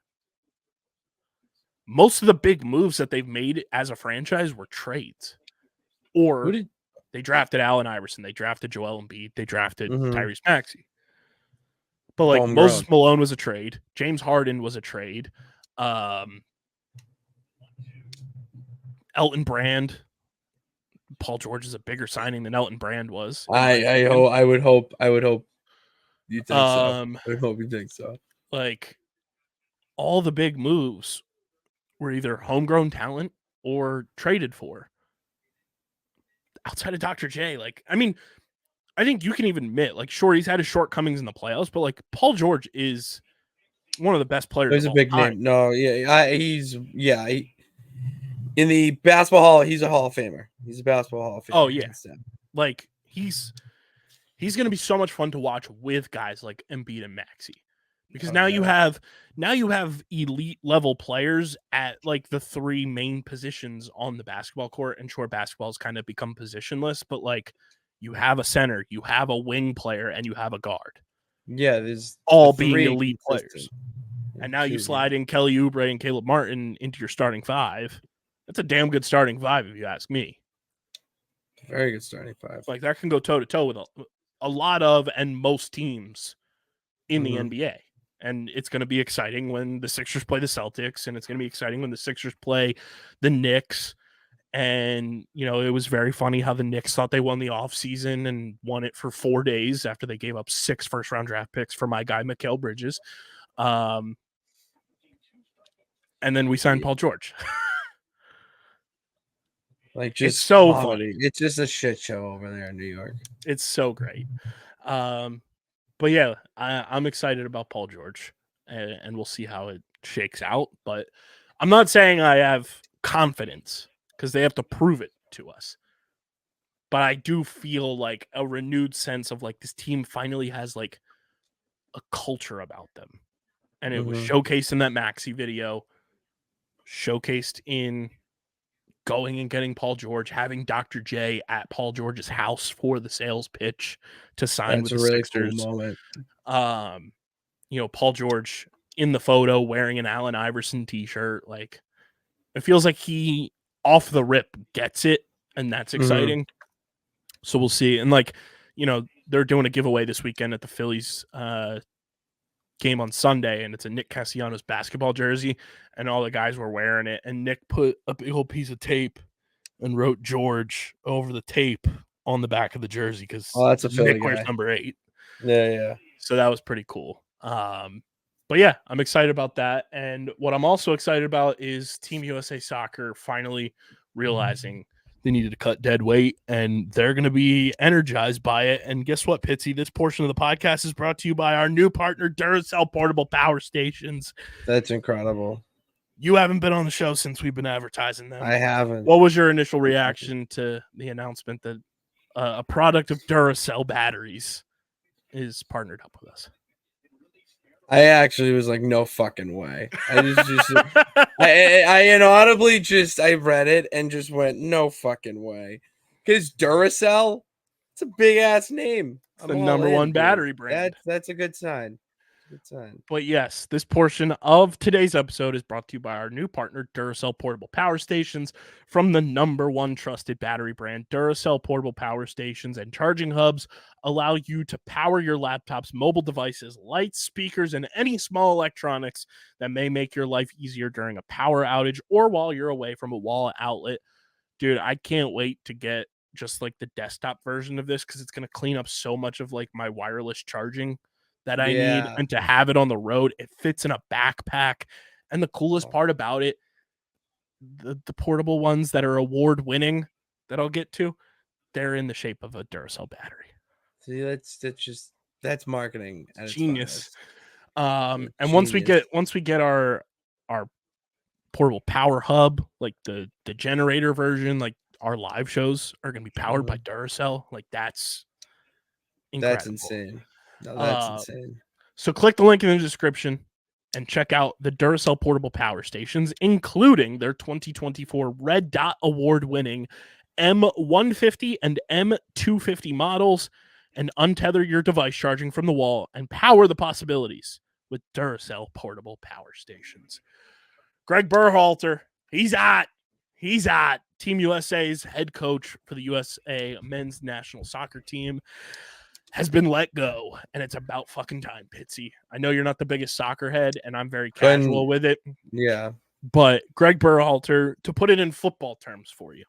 Most of the big moves that they've made as a franchise were trades. Or they drafted Allen Iverson, they drafted Joel Embiid, they drafted Tyrese Maxey. But like Moses Malone was a trade. James Harden was a trade. Elton Brand. Paul George is a bigger signing than Elton Brand was. I would hope you think so. I would hope you think so. Like, all the big moves were either homegrown talent or traded for. Outside of Dr. J, like, I mean, I think you can even admit, like, sure, he's had his shortcomings in the playoffs, but like Paul George is one of the best players. He's a big name. No, in the basketball hall, he's a Hall of Famer. He's a basketball Hall of Famer. Oh yeah, like he's going to be so much fun to watch with guys like Embiid and Maxey, because now you have elite level players at like the 3 main positions on the basketball court. And sure, basketball's kind of become positionless, but like you have a center, you have a wing player, and you have a guard. Yeah, there's all being elite players. And now you slide in Kelly Oubre and Caleb Martin into your starting 5. That's a damn good starting 5, if you ask me. Very good starting five. Like that can go toe to toe with a lot of and most teams in the Mhm. NBA. And it's going to be exciting when the Sixers play the Celtics, and it's going to be exciting when the Sixers play the Knicks. And, you know, it was very funny how the Knicks thought they won the offseason and won it for 4 days after they gave up 6 first-round draft picks for my guy, Mikal Bridges. And then we signed Paul George. Like, just It's so comedy. funny. It's just a shit show over there in New York. It's so great. But yeah, I'm excited about Paul George, and we'll see how it shakes out. But I'm not saying I have confidence because they have to prove it to us. But I do feel like a renewed sense of like this team finally has like a culture about them. And it was showcased in that Maxi video, showcased in going and getting Paul George, having Dr. J at Paul George's house for the sales pitch to sign That's with a the really Sixers. cool moment. You know, Paul George in the photo wearing an Allen Iverson t-shirt. Like, it feels like he off the rip gets it, and that's exciting. So we'll see. And like, you know, they're doing a giveaway this weekend at the Phillies game on Sunday, and it's a Nick Castellanos basketball jersey, and all the guys were wearing it. And Nick put a big old piece of tape and wrote George over the tape on the back of the jersey because that's a Philly Nick wears guy. number 8. Yeah. So that was pretty cool. But yeah, I'm excited about that. And what I'm also excited about is Team USA Soccer finally realizing they needed to cut dead weight, and they're going to be energized by it. And guess what, Pitsy? This portion of the podcast is brought to you by our new partner, Duracell Portable Power Stations. That's incredible. You haven't been on the show since we've been advertising them. I haven't. What was your initial reaction to the announcement that a product of Duracell batteries is partnered up with us? I actually was like, no fucking way. I inaudibly I read it and just went, no fucking way. Because Duracell, it's a big ass name. It's the number one battery brand. That's a good sign. But yes, this portion of today's episode is brought to you by our new partner, Duracell Portable Power Stations, from the number one trusted battery brand. Duracell Portable Power Stations and charging hubs allow you to power your laptops, mobile devices, lights, speakers, and any small electronics that may make your life easier during a power outage or while you're away from a wall outlet. Dude, I can't wait to get just like the desktop version of this because it's going to clean up so much of like my wireless charging that I need, and to have it on the road. It fits in a backpack. And the coolest part about it, the portable ones that are award winning that I'll get to, they're in the shape of a Duracell battery. See, that's marketing at its genius. finest. And once we get our portable power hub, like the generator version, like our live shows are going to be powered by Duracell. Like that's incredible. That's insane. No, that's insane. So click the link in the description and check out the Duracell Portable Power Stations, including their 2024 Red Dot Award-winning M150 and M250 models, and untether your device charging from the wall and power the possibilities with Duracell Portable Power Stations. Gregg Berhalter, he's at Team USA's head coach for the USA men's national soccer team, has been let go, and it's about fucking time, Pitsy. I know you're not the biggest soccer head, and I'm very casual with it. Yeah. But Gregg Berhalter, to put it in football terms for you,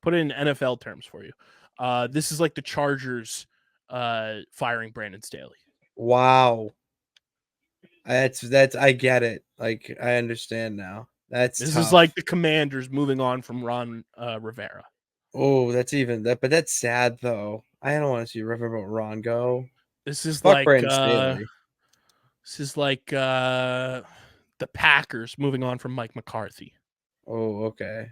put it in NFL terms for you, this is like the Chargers firing Brandon Staley. Wow. That's I get it. Like, I understand now. This is like the Commanders moving on from Ron Rivera. Oh, that's sad though. I don't want to see Riverboat Ron go. This is Fuck like Brandon Staley. This is like the Packers moving on from Mike McCarthy. Oh, okay.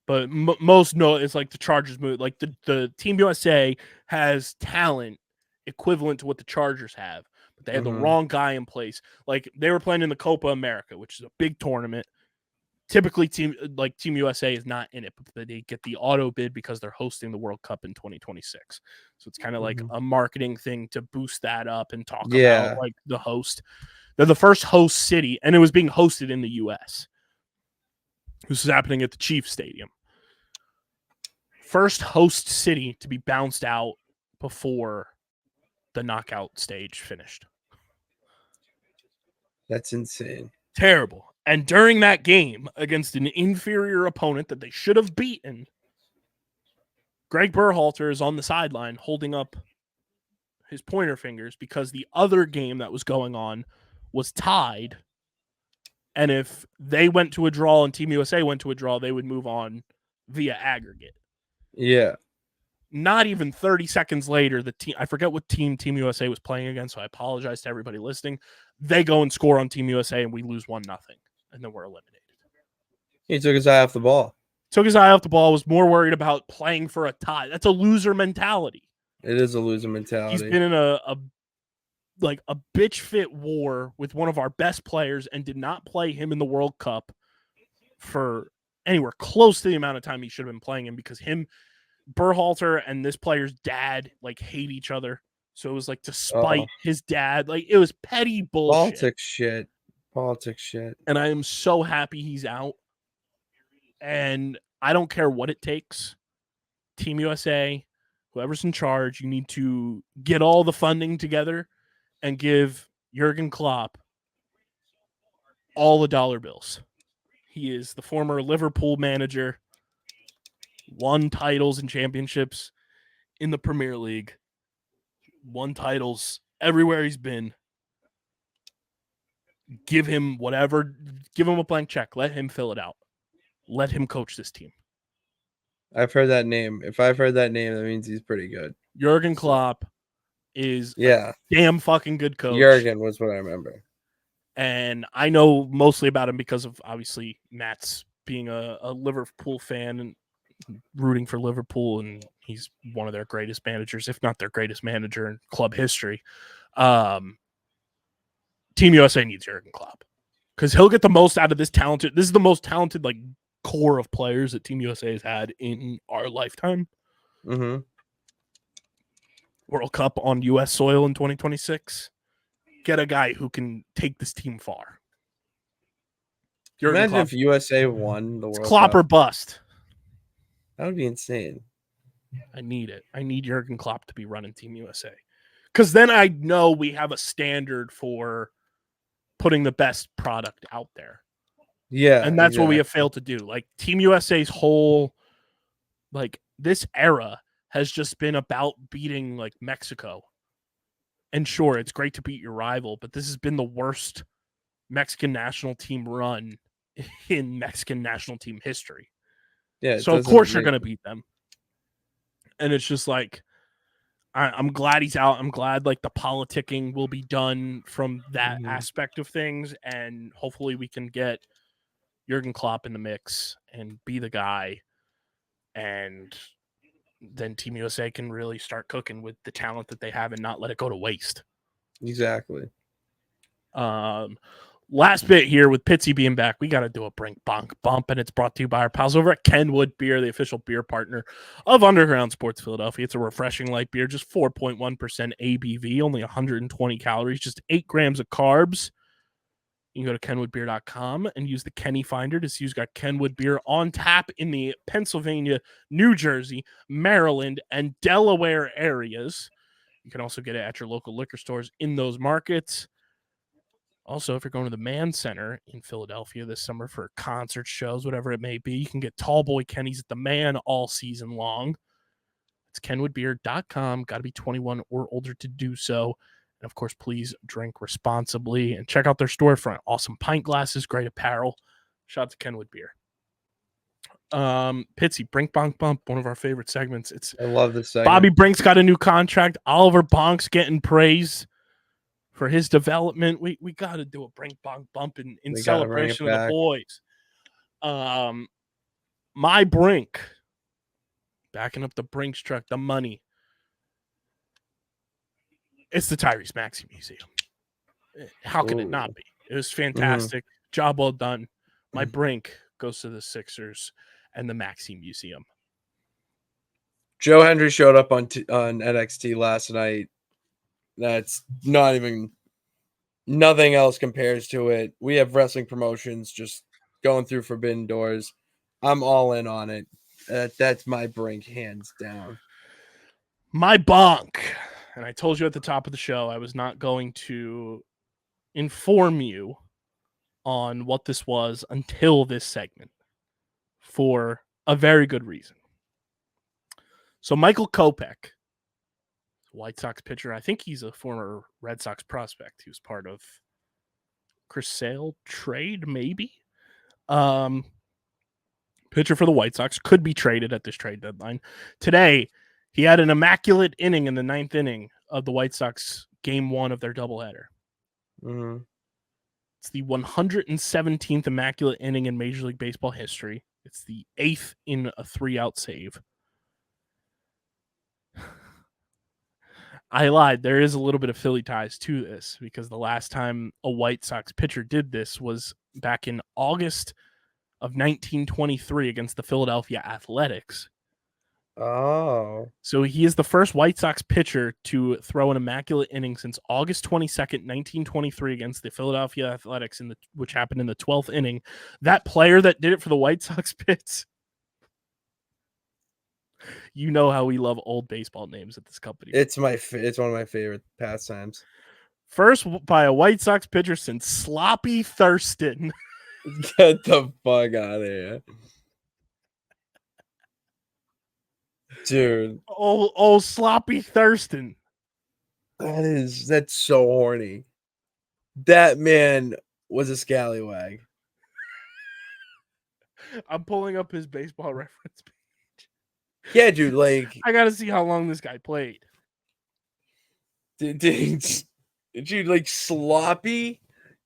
But most know it's like the Chargers move. Like the Team USA has talent equivalent to what the Chargers have, but they had the wrong guy in place. Like they were playing in the Copa America, which is a big tournament. Typically, Team USA is not in it, but they get the auto bid because they're hosting the World Cup in 2026. So it's kind of like a marketing thing to boost that up and talk about like the host. They're the first host city, and it was being hosted in the U.S. This is happening at the Chiefs Stadium. first host city to be bounced out before the knockout stage finished. That's insane. Terrible. And during that game against an inferior opponent that they should have beaten, Gregg Berhalter is on the sideline holding up his pointer fingers because the other game that was going on was tied. And if they went to a draw and Team USA went to a draw, they would move on via aggregate. Yeah. Not even 30 seconds later, the team, I forget what Team USA was playing against, so I apologize to everybody listening. They go and score on Team USA and we lose 1-0, and then we're eliminated. He took his eye off the ball. Took his eye off the ball, was more worried about playing for a tie. That's a loser mentality. It is a loser mentality. He's been in a bitch fit war with one of our best players and did not play him in the World Cup for anywhere close to the amount of time he should have been playing him, because Berhalter and this player's dad hate each other. So it was to spite his dad. It was petty bullshit. Politics shit. And I am so happy he's out. And I don't care what it takes. Team USA, whoever's in charge, you need to get all the funding together and give Jurgen Klopp all the dollar bills. He is the former Liverpool manager, won titles and championships in the Premier League, won titles everywhere he's been. Give him whatever, give him a blank check. Let him fill it out. Let him coach this team. I've heard that name. If I've heard that name, that means he's pretty good. Jurgen Klopp is a damn fucking good coach. Jurgen was what I remember. And I know mostly about him because of, obviously, Matt's being a Liverpool fan and rooting for Liverpool, and he's one of their greatest managers, if not their greatest manager in club history. Team USA needs Jurgen Klopp because he'll get the most out of this talented. This is the most talented core of players that Team USA has had in our lifetime. Mm-hmm. World Cup on U.S. soil in 2026. Get a guy who can take this team far. Imagine if USA won the World Cup. Klopp or bust. That would be insane. I need it. I need Jurgen Klopp to be running Team USA. Because then I know we have a standard for putting the best product out there. Yeah. And that's what we have failed to do. Team USA's whole, this era has just been about beating, Mexico. And sure, it's great to beat your rival, but this has been the worst Mexican national team run in Mexican national team history. Yeah. So, of course, you're going to beat them. And it's just I'm glad he's out. I'm glad, the politicking will be done from that aspect of things. And hopefully we can get Jurgen Klopp in the mix and be the guy. And then Team USA can really start cooking with the talent that they have and not let it go to waste. Exactly. Last bit here with Pitsy being back, we got to do a Brink Bonk Bump, and it's brought to you by our pals over at Kenwood Beer, the official beer partner of Underground Sports Philadelphia. It's a refreshing light beer, just 4.1% ABV, only 120 calories, just 8 grams of carbs. You can go to kenwoodbeer.com and use the Kenny Finder to see who's got Kenwood Beer on tap in the Pennsylvania, New Jersey, Maryland, and Delaware areas. You can also get it at your local liquor stores in those markets. Also, if you're going to the Mann Center in Philadelphia this summer for concert shows, whatever it may be, you can get Tall Boy Kenny's at the Mann all season long. It's kenwoodbeer.com. Got to be 21 or older to do so. And, of course, please drink responsibly and check out their storefront. Awesome pint glasses, great apparel. Shout out to Kenwood Beer. Pitsy, Brink Bonk Bump, one of our favorite segments. I love this segment. Bobby Brink's got a new contract. Oliver Bonk's getting praise for his development. We got to do a Brink Bonk Bump in celebration of the boys. My Brink, backing up the Brinks truck, the money. It's the Tyrese Maxey Museum. How can it not be? It was fantastic. Job well done. My Brink goes to the Sixers and the Maxey Museum. Joe Hendry showed up on NXT last night. That's not even, nothing else compares to it. We have wrestling promotions just going through forbidden doors. I'm all in on it. That's my Brink, hands down. My bonk. And I told you at the top of the show, I was not going to inform you on what this was until this segment for a very good reason. So Michael Kopech, White Sox pitcher, I think he's a former Red Sox prospect. He was part of Chris Sale trade, maybe. Pitcher for the White Sox, could be traded at this trade deadline. Today, he had an immaculate inning in the 9th inning of the White Sox game 1 of their doubleheader. Mm-hmm. It's the 117th immaculate inning in Major League Baseball history. It's the 8th in a 3-out save. I lied. There is a little bit of Philly ties to this because the last time a White Sox pitcher did this was back in August of 1923 against the Philadelphia Athletics. Oh. So he is the first White Sox pitcher to throw an immaculate inning since August 22nd, 1923 against the Philadelphia Athletics, which happened in the 12th inning. That player that did it for the White Sox Pitts, you know how we love old baseball names at this company. It's one of my favorite pastimes. First by a White Sox pitcher since Sloppy Thurston. Get the fuck out of here. Dude. Old Sloppy Thurston. That's so horny. That man was a scallywag. I'm pulling up his baseball reference page. Yeah, dude, like I gotta see how long this guy played. Dude, like Sloppy.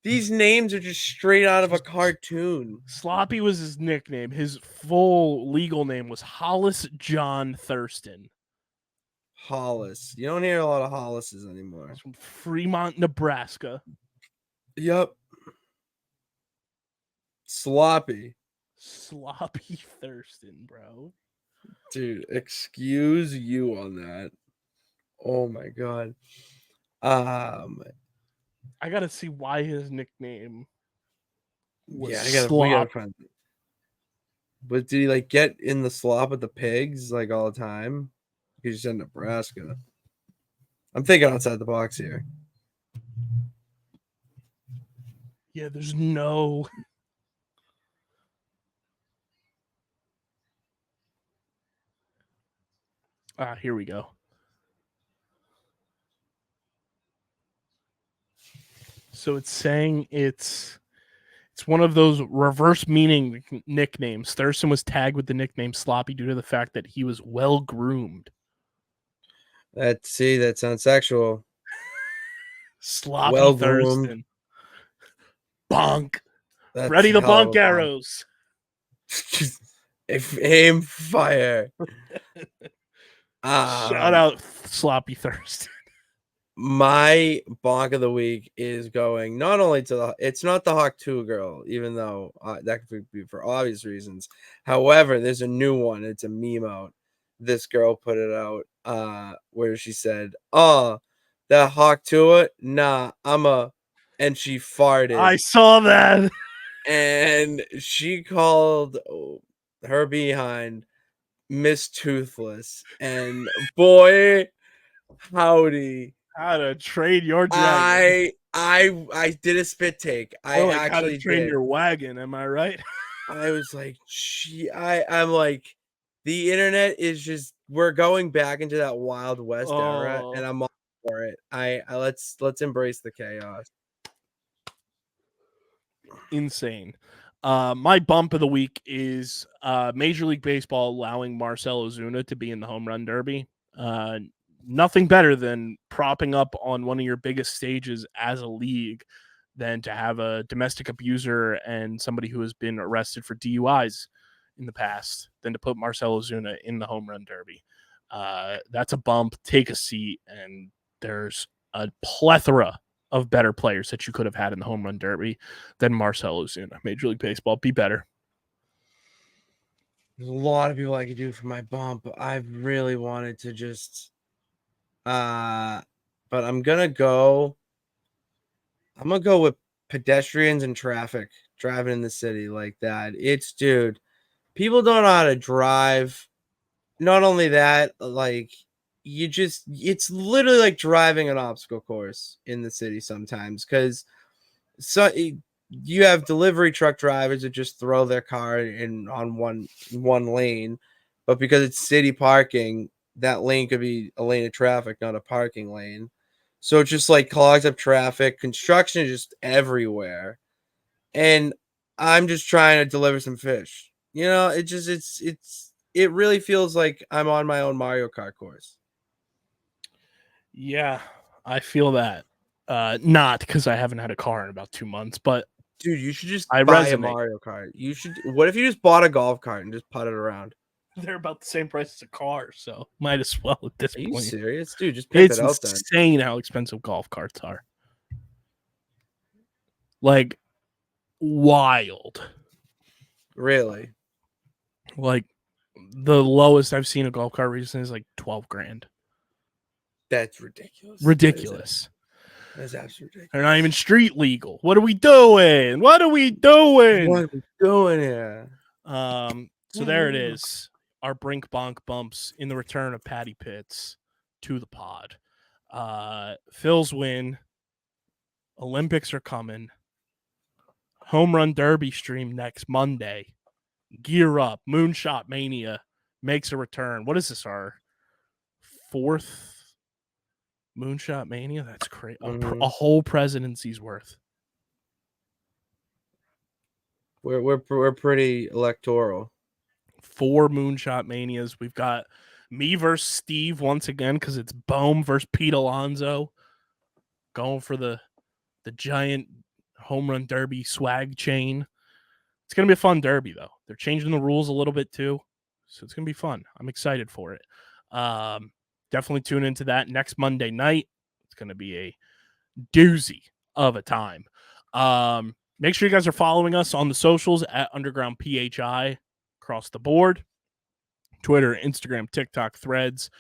These names are just straight out of a cartoon. Sloppy was his nickname. His full legal name was Hollis John Thurston. Hollis. You don't hear a lot of Hollises anymore. He's from Fremont, Nebraska. Yep. Sloppy Thurston, bro. Dude, excuse you on that. Oh my god. I gotta see why his nickname was we Slop. gotta find it. But did he like get in the slop with the pigs like all the time? He just said Nebraska. I'm thinking outside the box here. Yeah, there's no. Here we go. So it's saying it's one of those reverse meaning nicknames. Thurston was tagged with the nickname Sloppy due to the fact that he was well groomed. That sounds sexual. Sloppy Well-groomed. Thurston. Bonk. That's Ready the hell of a bonk arrows. If aim fire. Shout out Sloppy Thurston. My bonk of the week is going not only to it's not the Hawk 2 girl, even though that could be for obvious reasons. However, there's a new one. It's a meme out. This girl put it out where she said, "Oh, that Hawk 2 it? Nah, and she farted. I saw that. And she called her behind Miss Toothless. And boy, howdy. How to trade your dragon. I did a spit take. I like actually how to train did. your wagon, am I right? I was like, I'm like, the internet is just, we're going back into that Wild West era, and I'm all for it. Let's embrace the chaos. Insane. My bump of the week is Major League Baseball allowing Marcell Ozuna to be in the home run derby. Nothing better than propping up on one of your biggest stages as a league than to have a domestic abuser and somebody who has been arrested for DUIs in the past than to put Marcell Ozuna in the home run derby. That's a bump. Take a seat, and there's a plethora of better players that you could have had in the home run derby than Marcell Ozuna. Major League Baseball, be better. There's a lot of people I could do for my bump. I've really wanted to just but I'm gonna go with pedestrians and traffic driving in the city like that. Dude, People don't know how to drive. Not only that, like it's literally like driving an obstacle course in the city sometimes, because you have delivery truck drivers that just throw their car in on one lane, but because it's city parking, that lane could be a lane of traffic, not a parking lane. So it just like clogs up traffic. Construction is just everywhere. And I'm just trying to deliver some fish. It really feels like I'm on my own Mario Kart course. Yeah, I feel that. Not because I haven't had a car in about 2 months, but dude, you should just I buy a resonate. Mario Kart. What if you just bought a golf cart and just put it around? They're about the same price as a car, so might as well at this point. Are you serious, dude? Just pick It's it out then. insane how expensive golf carts are. Like, wild. Really? Like, the lowest I've seen a golf cart recently is like 12 grand. That's ridiculous. Ridiculous. That's absolutely ridiculous. They're not even street legal. What are we doing? What are we doing? What are we doing here? So there it is. Our Brink Bonk bumps in the return of Paddy Pitts to the pod. Phil's win. Olympics are coming. Home Run Derby stream next Monday. Gear up. Moonshot Mania makes a return. What is this, our 4th Moonshot Mania? That's crazy. A whole presidency's worth. We're pretty electoral. 4 Moonshot Manias. We've got me versus Steve once again because it's Bohm versus Pete Alonso. Going for the giant home run derby swag chain. It's going to be a fun derby, though. They're changing the rules a little bit, too. So it's going to be fun. I'm excited for it. Definitely tune into that next Monday night. It's going to be a doozy of a time. Make sure you guys are following us on the socials at Underground PHI across the board. Twitter, Instagram, TikTok, Threads,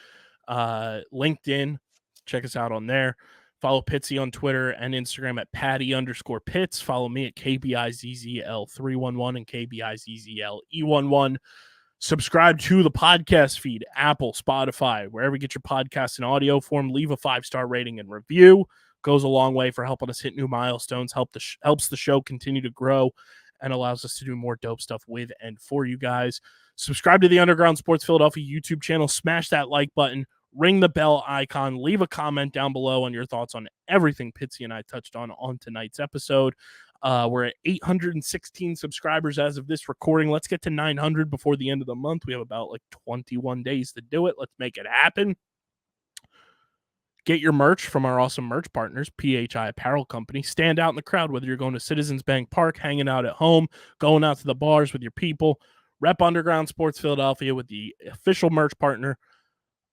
LinkedIn. Check us out on there. Follow Pitsy on Twitter and Instagram at Patty_Pitts. Follow me at KBIZZL311 and KBIZZLE11. Subscribe to the podcast feed, Apple, Spotify, wherever you get your podcasts in audio form. Leave a 5-star rating and review. Goes a long way for helping us hit new milestones, helps the show continue to grow, and allows us to do more dope stuff with and for you guys. Subscribe to the Underground Sports Philadelphia YouTube channel. Smash that like button. Ring the bell icon. Leave a comment down below on your thoughts on everything Pitsy and I touched on tonight's episode. We're at 816 subscribers as of this recording. Let's get to 900 before the end of the month. We have about 21 days to do it. Let's make it happen. Get your merch from our awesome merch partners, PHI Apparel Company. Stand out in the crowd, whether you're going to Citizens Bank Park, hanging out at home, going out to the bars with your people. Rep Underground Sports Philadelphia with the official merch partner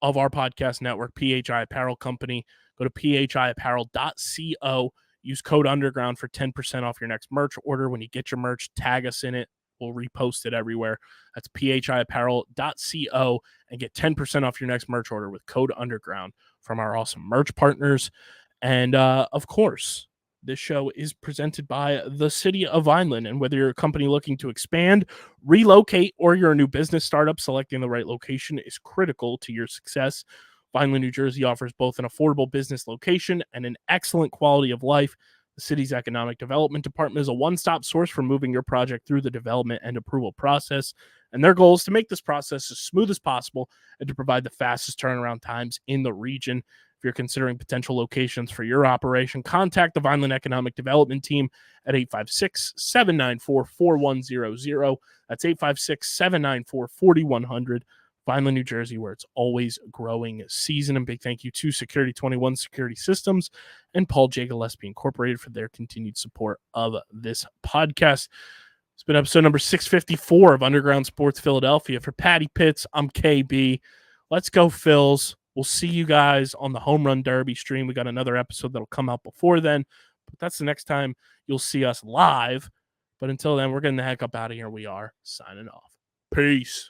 of our podcast network, PHI Apparel Company. Go to phiapparel.co. Use code Underground for 10% off your next merch order. When you get your merch, tag us in it. We'll repost it everywhere. That's phiapparel.co and get 10% off your next merch order with code Underground from our awesome merch partners. And of course, this show is presented by the City of Vineland. And whether you're a company looking to expand, relocate, or you're a new business startup, selecting the right location is critical to your success. Vineland, New Jersey offers both an affordable business location and an excellent quality of life. The city's economic development department is a one-stop source for moving your project through the development and approval process. And their goal is to make this process as smooth as possible and to provide the fastest turnaround times in the region. If you're considering potential locations for your operation, contact the Vineland Economic Development Team at 856-794-4100. That's 856-794-4100. Vineland, New Jersey, where it's always growing season. And big thank you to Security 21 Security Systems and Paul J. Gillespie Incorporated for their continued support of this podcast. It's been episode number 654 of Underground Sports Philadelphia. For Paddy Pitts, I'm KB. Let's go, Phils. We'll see you guys on the Home Run Derby stream. We got another episode that'll come out before then, but that's the next time you'll see us live. But until then, we're getting the heck up out of here. We are signing off. Peace.